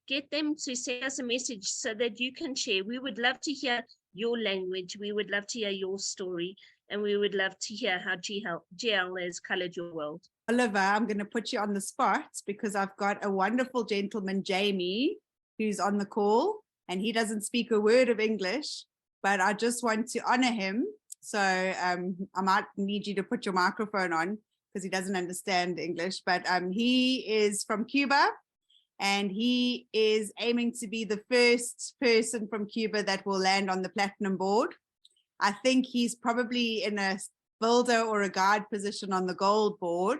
get them to send us a message so that you can share. We would love to hear your language. We would love to hear your story. And we would love to hear how GL has colored your world. Oliver, I'm going to put you on the spot because I've got a wonderful gentleman, Jamie, who's on the call, and he doesn't speak a word of English, but I just want to honor him. So I might need you to put your microphone on because he doesn't understand English, but he is from Cuba, and he is aiming to be the first person from Cuba that will land on the platinum board. I think he's probably in a builder or a guide position on the gold board.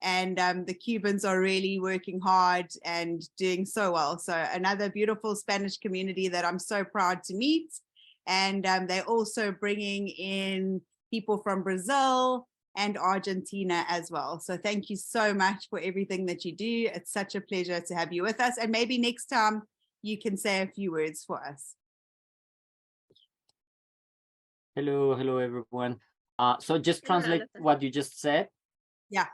And the Cubans are really working hard and doing so well. So another beautiful Spanish community that I'm so proud to meet. And they're also bringing in people from Brazil and Argentina as well. So thank you so much for everything that you do. It's such a pleasure to have you with us. And maybe next time you can say a few words for us. Hello, everyone. So just Hello, translate Jonathan. what you just said. Yeah.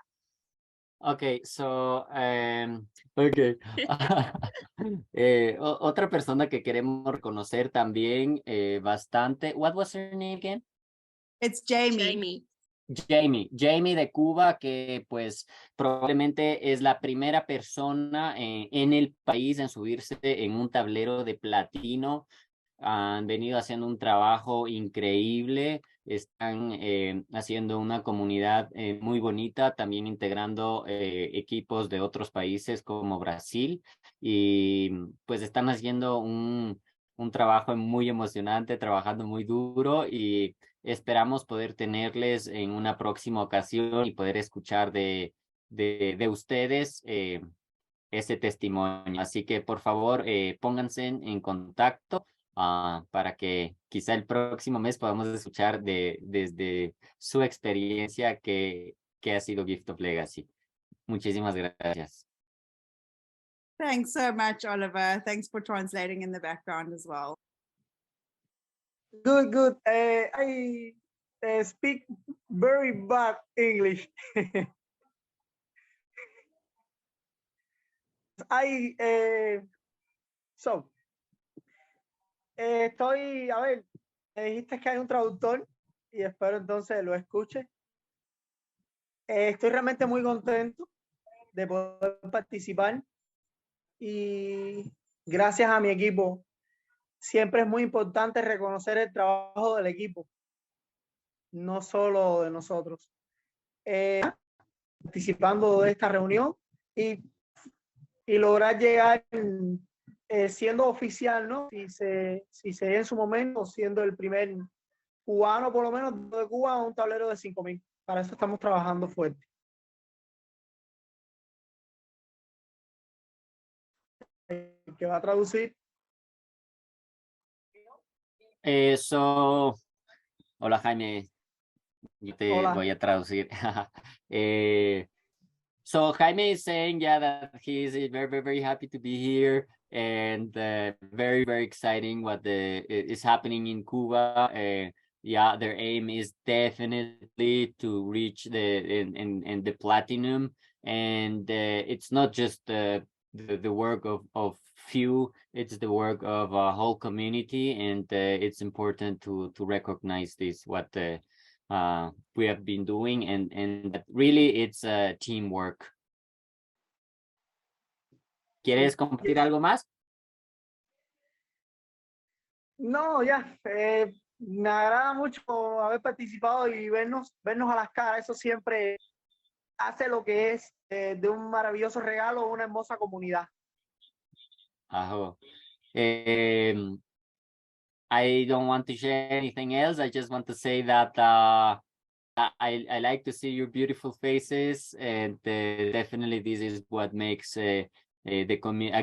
Okay, so, okay. Otra persona que queremos reconocer también bastante. What was her name again? It's Jamie. Jamie de Cuba, que pues probablemente es la primera persona en el país en subirse en un tablero de platino. Han venido haciendo un trabajo increíble, están haciendo una comunidad muy bonita, también integrando equipos de otros países como Brasil, y pues están haciendo un trabajo muy emocionante, trabajando muy duro, y esperamos poder tenerles en una próxima ocasión y poder escuchar de ustedes ese testimonio. Así que por favor pónganse en contacto para que quizá el próximo mes podamos escuchar desde su experiencia que ha sido Gift of Legacy. Muchísimas gracias. Thanks so much, Oliver. Thanks for translating in the background as well. Good. I speak very bad English. Estoy, a ver, me dijiste que hay un traductor y espero entonces lo escuche. Estoy realmente muy contento de poder participar y gracias a mi equipo. Siempre es muy importante reconocer el trabajo del equipo, no solo de nosotros. Participando de esta reunión y lograr llegar siendo oficial, ¿no? Si se en su momento, siendo el primer cubano, por lo menos de Cuba, a un tablero de 5,000. Para eso estamos trabajando fuerte. ¿Qué va a traducir? Hola Jaime, yo te Hola. voy a traducir. So Jaime is saying, yeah, that he's very happy to be here, and very exciting what is happening in Cuba. Yeah, their aim is definitely to reach the platinum, and it's not just the work of few, it's the work of a whole community, and it's important to recognize this, what we have been doing, and really it's teamwork. ¿Quieres compartir algo más? No, ya. Me agrada mucho haber participado y vernos a las caras. Eso siempre hace lo que es de un maravilloso regalo una hermosa comunidad. I don't want to share anything else. I just want to say that I like to see your beautiful faces, and definitely this is what makes a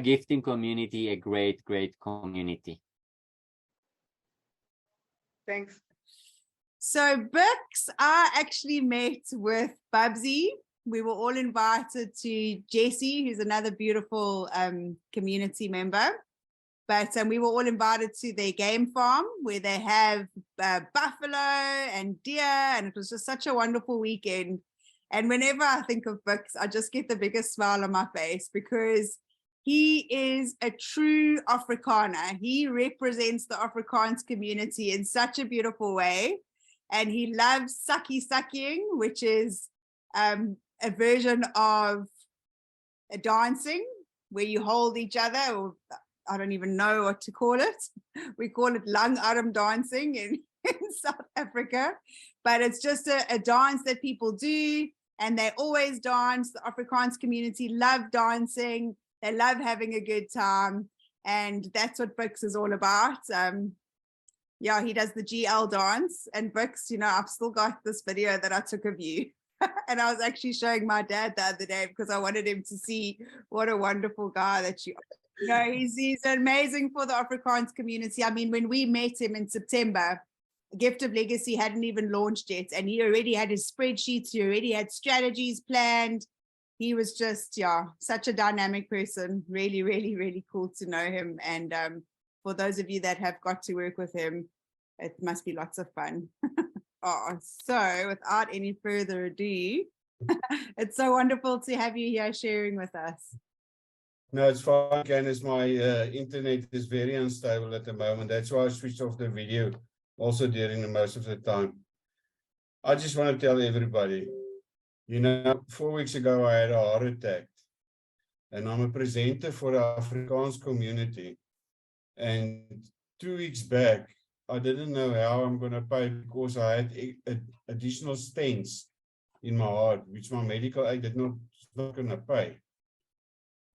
gifting community a great community. Thanks. So Bix, I actually met with Bubsy. We were all invited to Jessie, who's another beautiful community member. But we were all invited to their game farm where they have buffalo and deer, and it was just such a wonderful weekend. And whenever I think of Bix, I just get the biggest smile on my face because he is a true Afrikaner. He represents the Afrikaans community in such a beautiful way. And he loves sakkie-sakkieing, which is a version of a dancing where you hold each other, or I don't even know what to call it. We call it lang arm dancing in South Africa, but it's just a dance that people do, and they always dance. The Afrikaans community love dancing. They love having a good time, and that's what Bix is all about. Yeah, he does the GL dance, and Bix, you know, I've still got this video that I took of you. And I was actually showing my dad the other day because I wanted him to see what a wonderful guy that you are. You know, he's amazing for the Afrikaans community. I mean, when we met him in September, Gift of Legacy hadn't even launched yet, and he already had his spreadsheets, he already had strategies planned. He was just, yeah, such a dynamic person. Really, really, really cool to know him. And for those of you that have got to work with him, it must be lots of fun. Oh, so without any further ado, it's so wonderful to have you here sharing with us. No, it's fine, Candice. My internet is very unstable at the moment. That's why I switched off the video also during the most of the time. I just want to tell everybody, you know, 4 weeks ago I had a heart attack, and I'm a presenter for the Afrikaans community. And 2 weeks back, I didn't know how I'm going to pay because I had additional stents in my heart, which my medical aid did not going to pay.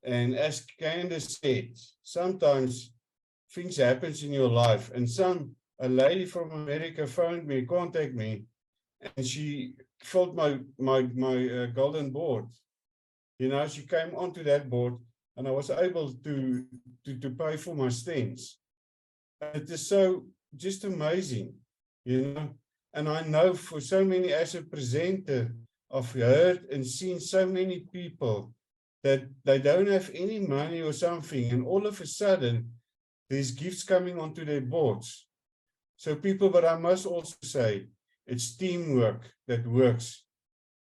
And as Candice said, sometimes things happen in your life, and a lady from America phoned me, contacted me, and she filled my golden board. You know, she came onto that board, and I was able to pay for my stents. It is so just amazing, you know. And I know for so many, as a presenter, I've heard and seen so many people that they don't have any money or something, and all of a sudden there's gifts coming onto their boards. So people, but I must also say, it's teamwork that works.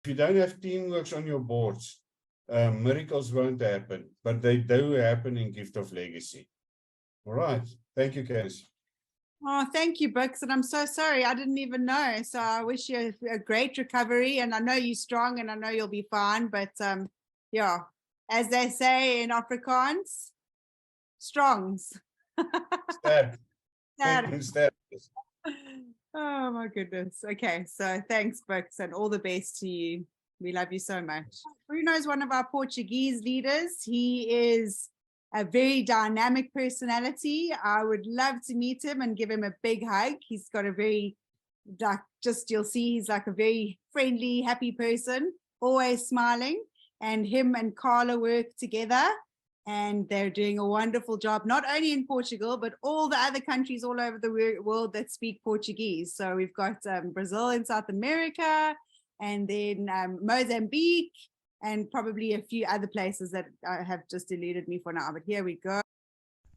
If you don't have teamwork on your boards, miracles won't happen, but they do happen in Gift of Legacy. All right. Thank you, Candice. Oh, thank you, Bix. And I'm so sorry. I didn't even know. So I wish you a great recovery. And I know you're strong and I know you'll be fine. But yeah, as they say in Afrikaans, strongs. Sterk. Sterk. Sterk. Oh, my goodness. Okay. So thanks, Bix, and all the best to you. We love you so much. Bruno is one of our Portuguese leaders. He is a very dynamic personality. I would love to meet him and give him a big hug. He's got a very, like, just you'll see he's like a very friendly, happy person, always smiling. And him and Carla work together, and they're doing a wonderful job, not only in Portugal, but all the other countries all over the world that speak Portuguese. So we've got Brazil and South America, and then Mozambique, and probably a few other places that have just eluded me for now, but here we go.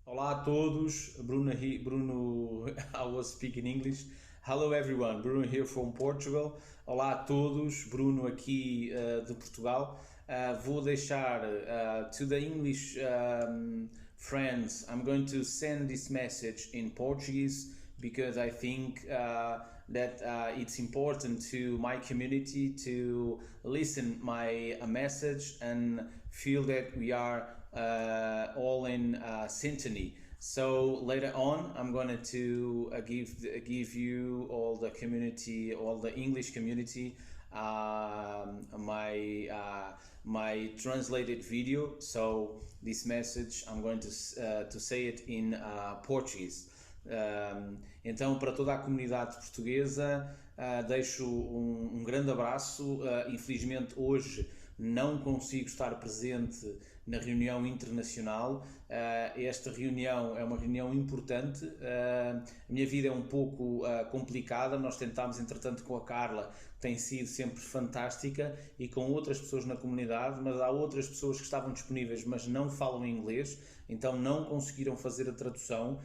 Olá a todos, Bruno, I was speaking English. Hello everyone, Bruno here from Portugal. Olá a todos, Bruno aqui de Portugal. Vou deixar to the English friends, I'm going to send this message in Portuguese because I think that it's important to my community to listen my message and feel that we are all in symphony. So later on, I'm going to give you all the community, all the English community, my translated video. So this message, I'm going to say it in Portuguese. Então, para toda a comunidade portuguesa, deixo grande abraço. Infelizmente hoje não consigo estar presente na reunião internacional. Esta reunião é uma reunião importante. A minha vida é um pouco complicada. Nós tentámos, entretanto, com a Carla, tem sido sempre fantástica, e com outras pessoas na comunidade, mas há outras pessoas que estavam disponíveis, mas não falam inglês, então não conseguiram fazer a tradução.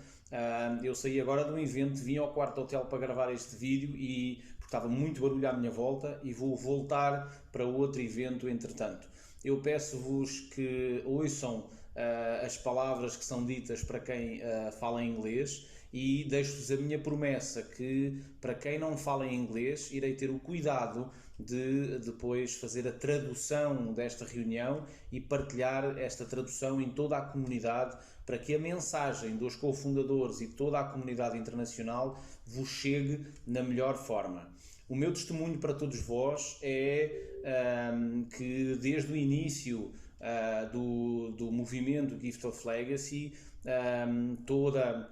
Eu saí agora de um evento, vim ao quarto hotel para gravar este vídeo porque estava muito barulho à minha volta, e vou voltar para outro evento entretanto. Eu peço-vos que ouçam as palavras que são ditas para quem fala inglês, e deixo-vos a minha promessa que, para quem não fala em inglês, irei ter o cuidado de depois fazer a tradução desta reunião e partilhar esta tradução em toda a comunidade, para que a mensagem dos cofundadores e toda a comunidade internacional vos chegue na melhor forma. O meu testemunho para todos vós é que desde o início do movimento Gift of Legacy, todas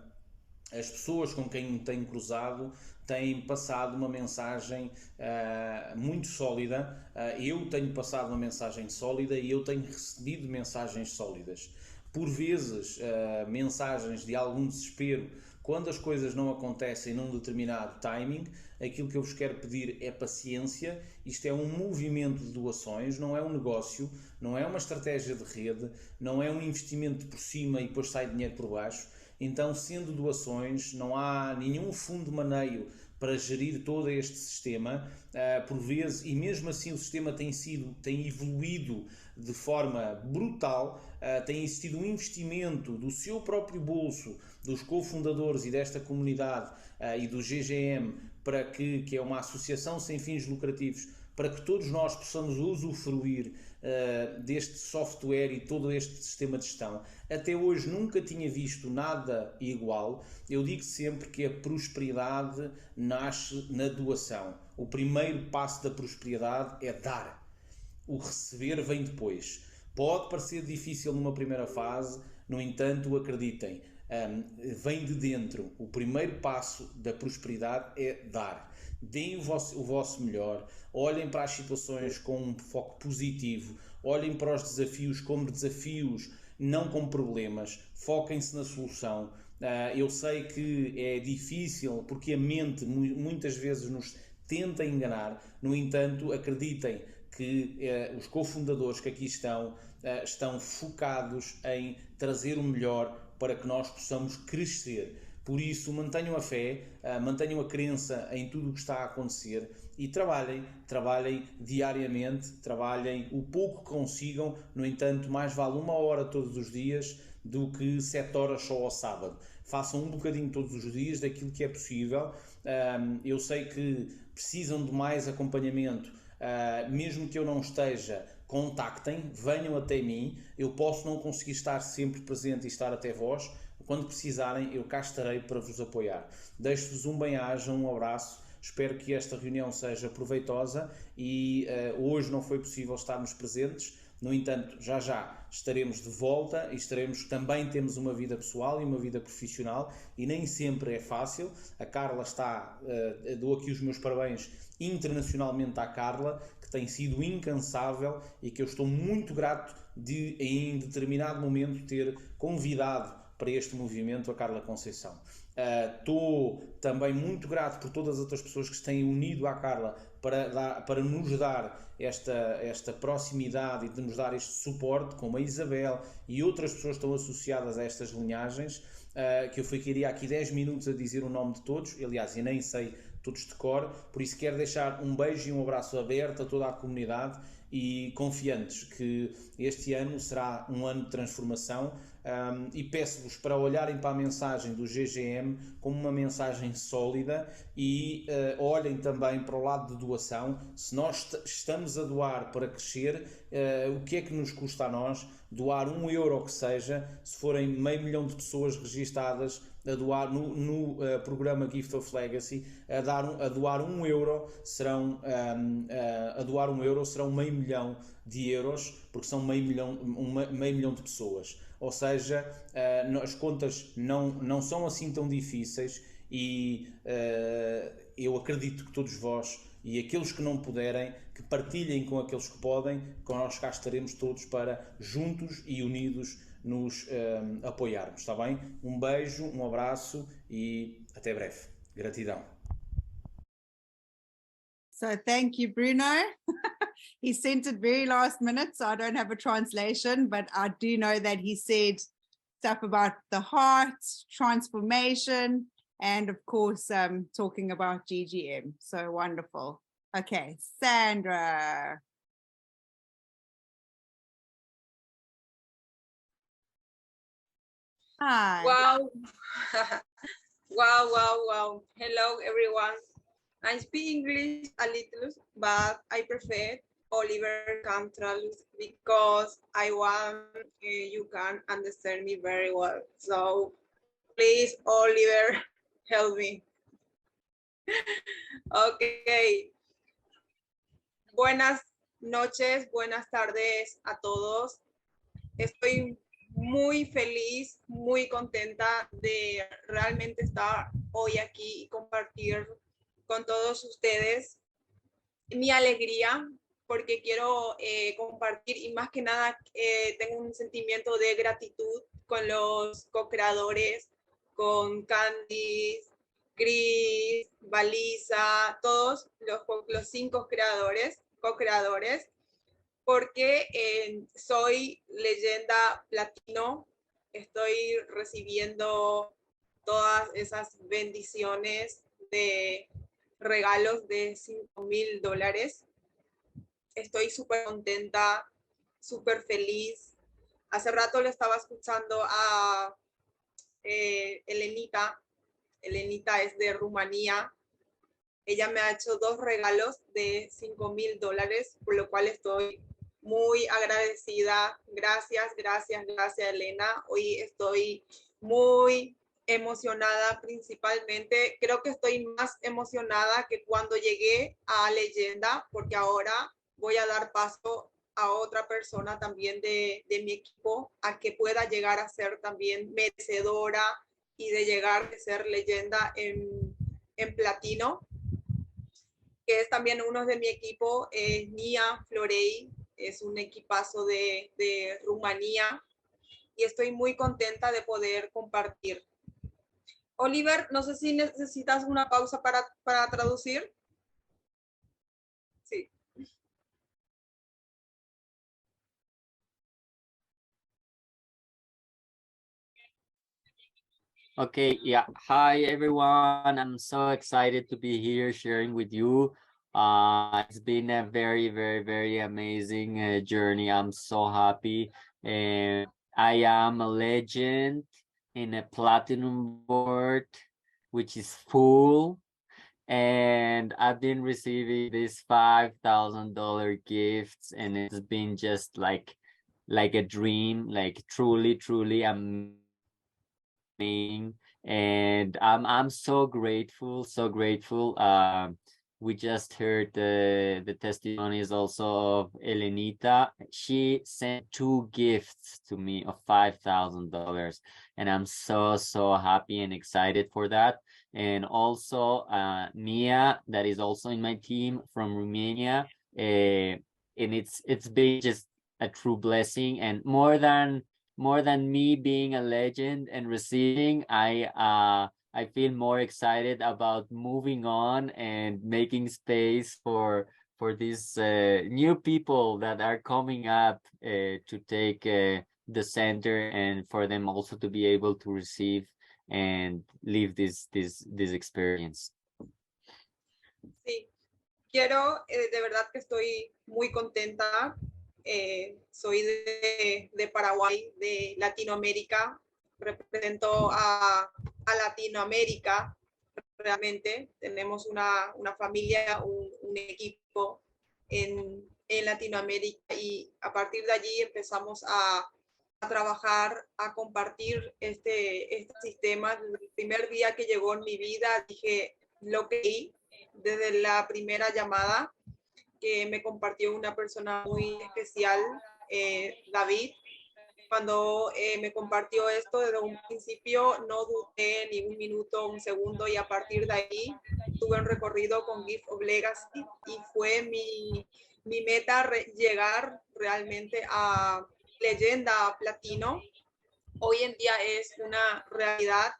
as pessoas com quem tenho cruzado têm passado uma mensagem muito sólida. Eu tenho passado uma mensagem sólida e eu tenho recebido mensagens sólidas. Por vezes, mensagens de algum desespero, quando as coisas não acontecem num determinado timing. Aquilo que eu vos quero pedir é paciência. Isto é um movimento de doações, não é um negócio, não é uma estratégia de rede, não é um investimento por cima e depois sai dinheiro por baixo. Então, sendo doações, não há nenhum fundo de maneio para gerir todo este sistema, por vezes, e mesmo assim o sistema tem evoluído de forma brutal, tem existido um investimento do seu próprio bolso, dos cofundadores e desta comunidade e do GGM, para que é uma associação sem fins lucrativos, para que todos nós possamos usufruir deste software e todo este sistema de gestão. Até hoje nunca tinha visto nada igual. Eu digo sempre que a prosperidade nasce na doação. O primeiro passo da prosperidade é dar. O receber vem depois. Pode parecer difícil numa primeira fase, no entanto, acreditem, vem de dentro. O primeiro passo da prosperidade é dar. Deem o vosso melhor, olhem para as situações com um foco positivo, olhem para os desafios como desafios, não como problemas, foquem-se na solução. Eu sei que é difícil porque a mente muitas vezes nos tenta enganar, no entanto, acreditem que os cofundadores que aqui estão focados em trazer o melhor para que nós possamos crescer. Por isso, mantenham a fé, mantenham a crença em tudo o que está a acontecer e trabalhem diariamente, trabalhem o pouco que consigam. No entanto, mais vale 1 hora todos os dias do que 7 horas só ao sábado. Façam um bocadinho todos os dias daquilo que é possível. Eu sei que precisam de mais acompanhamento, mesmo que eu não esteja, contactem, venham até mim. Eu posso não conseguir estar sempre presente e estar até vós. Quando precisarem, eu cá estarei para vos apoiar. Deixo-vos um bem-aja, um abraço. Espero que esta reunião seja proveitosa e hoje não foi possível estarmos presentes. No entanto, já estaremos de volta e também temos uma vida pessoal e uma vida profissional e nem sempre é fácil. A Carla dou aqui os meus parabéns internacionalmente à Carla, que tem sido incansável e que eu estou muito grato de, em determinado momento, ter convidado para este movimento a Carla Conceição. Estou também muito grato por todas as outras pessoas que se têm unido à Carla para nos dar esta proximidade e de nos dar este suporte, como a Isabel e outras pessoas que estão associadas a estas linhagens, que eu ficaria aqui 10 minutos a dizer o nome de todos, aliás, eu nem sei todos de cor, por isso quero deixar um beijo e um abraço aberto a toda a comunidade e confiantes que este ano será um ano de transformação. E peço-vos para olharem para a mensagem do GGM como uma mensagem sólida e olhem também para o lado de doação. Se nós estamos a doar para crescer, o que é que nos custa a nós doar €1 que seja, se forem 500 mil de pessoas registadas a doar no programa Gift of Legacy, a doar €1 serão meio milhão de euros, porque são meio milhão de pessoas. Ou seja, as contas não são assim tão difíceis e eu acredito que todos vós e aqueles que não puderem, que partilhem com aqueles que podem, que nós cá estaremos todos para, juntos e unidos, nos apoiarmos, está bem? Um beijo, um abraço e até breve. Gratidão. So thank you, Bruno. He sent it very last minute, so I don't have a translation, but I do know that he said stuff about the heart, transformation, and of course, talking about GGM. So wonderful. Okay, Sandra. Hi. Wow. Wow. Hello, everyone. I speak English a little, but I prefer Oliver can translate because I want you can understand me very well. So please, Oliver, help me. Okay. Buenas noches, buenas tardes a todos. Estoy muy feliz, muy contenta de realmente estar hoy aquí y compartir con todos ustedes mi alegría, porque quiero compartir y más que nada tengo un sentimiento de gratitud con los co-creadores, con Candice, Chris, Balisa, todos los 5 co-creadores, porque soy leyenda platino, estoy recibiendo todas esas bendiciones de regalos de $5,000. Estoy súper contenta, súper feliz. Hace rato le estaba escuchando a Elenita. Elenita es de Rumanía. Ella me ha hecho 2 regalos de $5,000, por lo cual estoy muy agradecida. Gracias, gracias, gracias, Elena. Hoy estoy muy emocionada principalmente. Creo que estoy más emocionada que cuando llegué a Leyenda, porque ahora voy a dar paso a otra persona también de mi equipo, a que pueda llegar a ser también merecedora y de llegar a ser leyenda en platino, que es también uno de mi equipo, Nia Florey, es un equipazo de Rumanía, y estoy muy contenta de poder compartir. Oliver, no sé si necesitas una pausa para traducir. Sí. Okay, yeah. Hi, everyone. I'm so excited to be here sharing with you. It's been a very, very, very amazing journey. I'm so happy. And I am a legend in a platinum board, which is full. And I've been receiving these $5,000 gifts, and it's been just like a dream, like truly, truly amazing. And I'm so grateful, so grateful. We just heard the testimonies also of Elenita. She sent 2 gifts to me of $5,000, and I'm so happy and excited for that. And also Mia, that is also in my team from Romania, and it's been just a true blessing. And more than me being a legend and receiving, I feel more excited about moving on and making space for these new people that are coming up to take the center, and for them also to be able to receive and live this experience. Sí, quiero, de verdad que estoy muy contenta. Soy de Paraguay, de Latinoamérica, represento a Latinoamérica. Realmente tenemos una familia, un equipo en Latinoamérica, y a partir de allí empezamos a trabajar, a compartir este sistema. Desde el primer día que llegó en mi vida dije lo que vi desde la primera llamada que me compartió una persona muy especial, David. Cuando me compartió esto, desde un principio no dudé ni un minuto, un segundo, y a partir de ahí tuve un recorrido con Gift of Legacy, y fue mi meta llegar realmente a leyenda platino. Hoy en día es una realidad.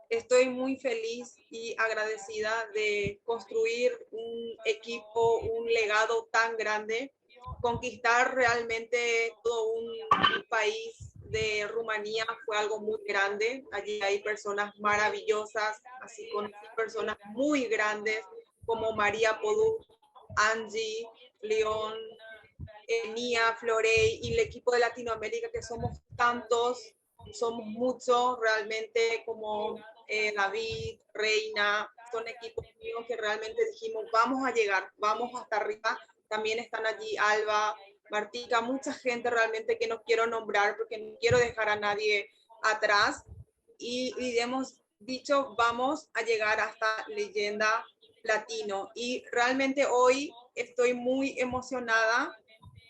Estoy muy feliz y agradecida de construir un equipo, un legado tan grande, conquistar realmente todo un país de Rumanía fue algo muy grande. Allí hay personas maravillosas, así con personas muy grandes como María Podú, Angie, León, Nia, Florey, y el equipo de Latinoamérica, que somos tantos, somos muchos realmente, como David, Reina, son equipos míos que realmente dijimos, vamos a llegar, vamos hasta arriba. También están allí Alba, Martica, mucha gente realmente que no quiero nombrar porque no quiero dejar a nadie atrás, y hemos dicho, vamos a llegar hasta leyenda platino. Y realmente hoy estoy muy emocionada,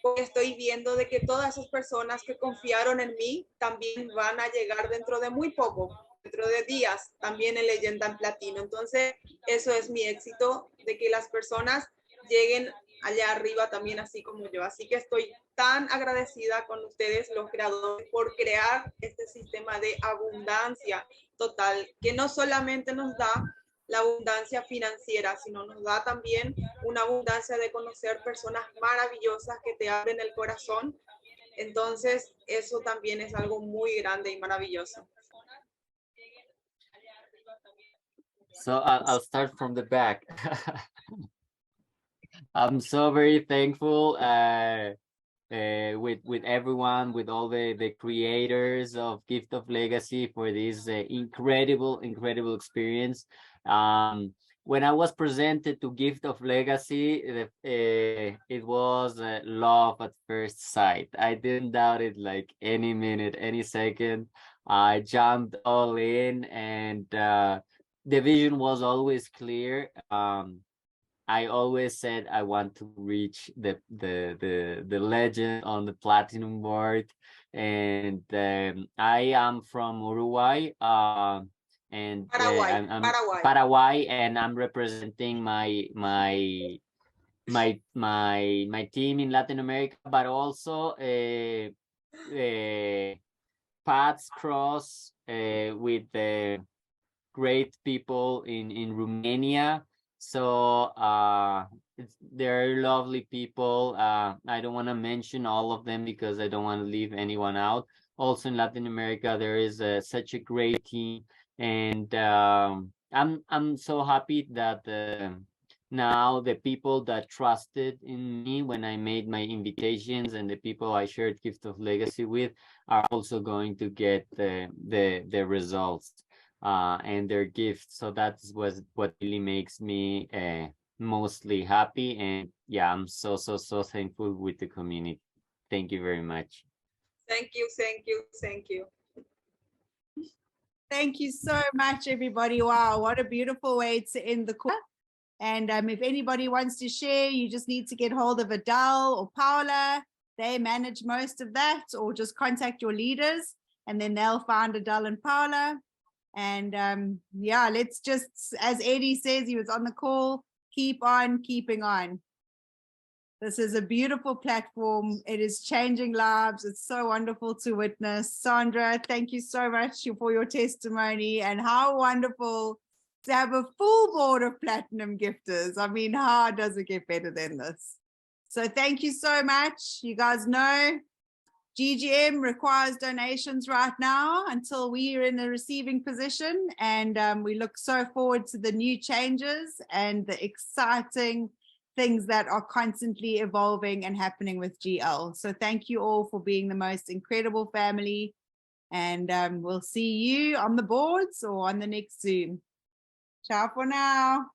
porque estoy viendo de que todas esas personas que confiaron en mí también van a llegar dentro de muy poco. dentro de días también en leyenda en platino. Entonces, eso es mi éxito, de que las personas lleguen allá arriba también así como yo. Así que estoy tan agradecida con ustedes, los creadores, por crear este sistema de abundancia total, que no solamente nos da la abundancia financiera, sino nos da también una abundancia de conocer personas maravillosas que te abren el corazón. Entonces, eso también es algo muy grande y maravilloso. So I'll start from the back. I'm so very thankful with everyone, with all the creators of Gift of Legacy for this incredible experience. When I was presented to Gift of Legacy, it was love at first sight. I didn't doubt it like any minute, any second. I jumped all in, and the vision was always clear. I always said I want to reach the legend on the platinum board, and I am from Uruguay, and I'm Paraguay, and I'm representing my team in Latin America, but also paths cross with the great people in Romania. So they're lovely people. I don't want to mention all of them because I don't want to leave anyone out. Also in Latin America, there is such a great team, and I'm so happy that now the people that trusted in me when I made my invitations and the people I shared Gift of Legacy with are also going to get the results and their gifts. So that's what really makes me mostly happy. And yeah, I'm so thankful with the community. Thank you very much. Thank you, thank you, thank you. Thank you so much, everybody. Wow, what a beautiful way to end the call. And if anybody wants to share, you just need to get hold of Adele or Paula. They manage most of that, or just contact your leaders and then they'll find Adele and Paula. And yeah, let's just, as Eddie says, he was on the call, keep on keeping on. This is a beautiful platform. It is changing lives. It's so wonderful to witness. Sandra, thank you so much for your testimony, and how wonderful to have a full board of platinum gifters. I mean, how does it get better than this? So thank you so much. You guys know GGM requires donations right now until we are in a receiving position, and we look so forward to the new changes and the exciting things that are constantly evolving and happening with GL. So thank you all for being the most incredible family, and we'll see you on the boards or on the next Zoom. Ciao for now.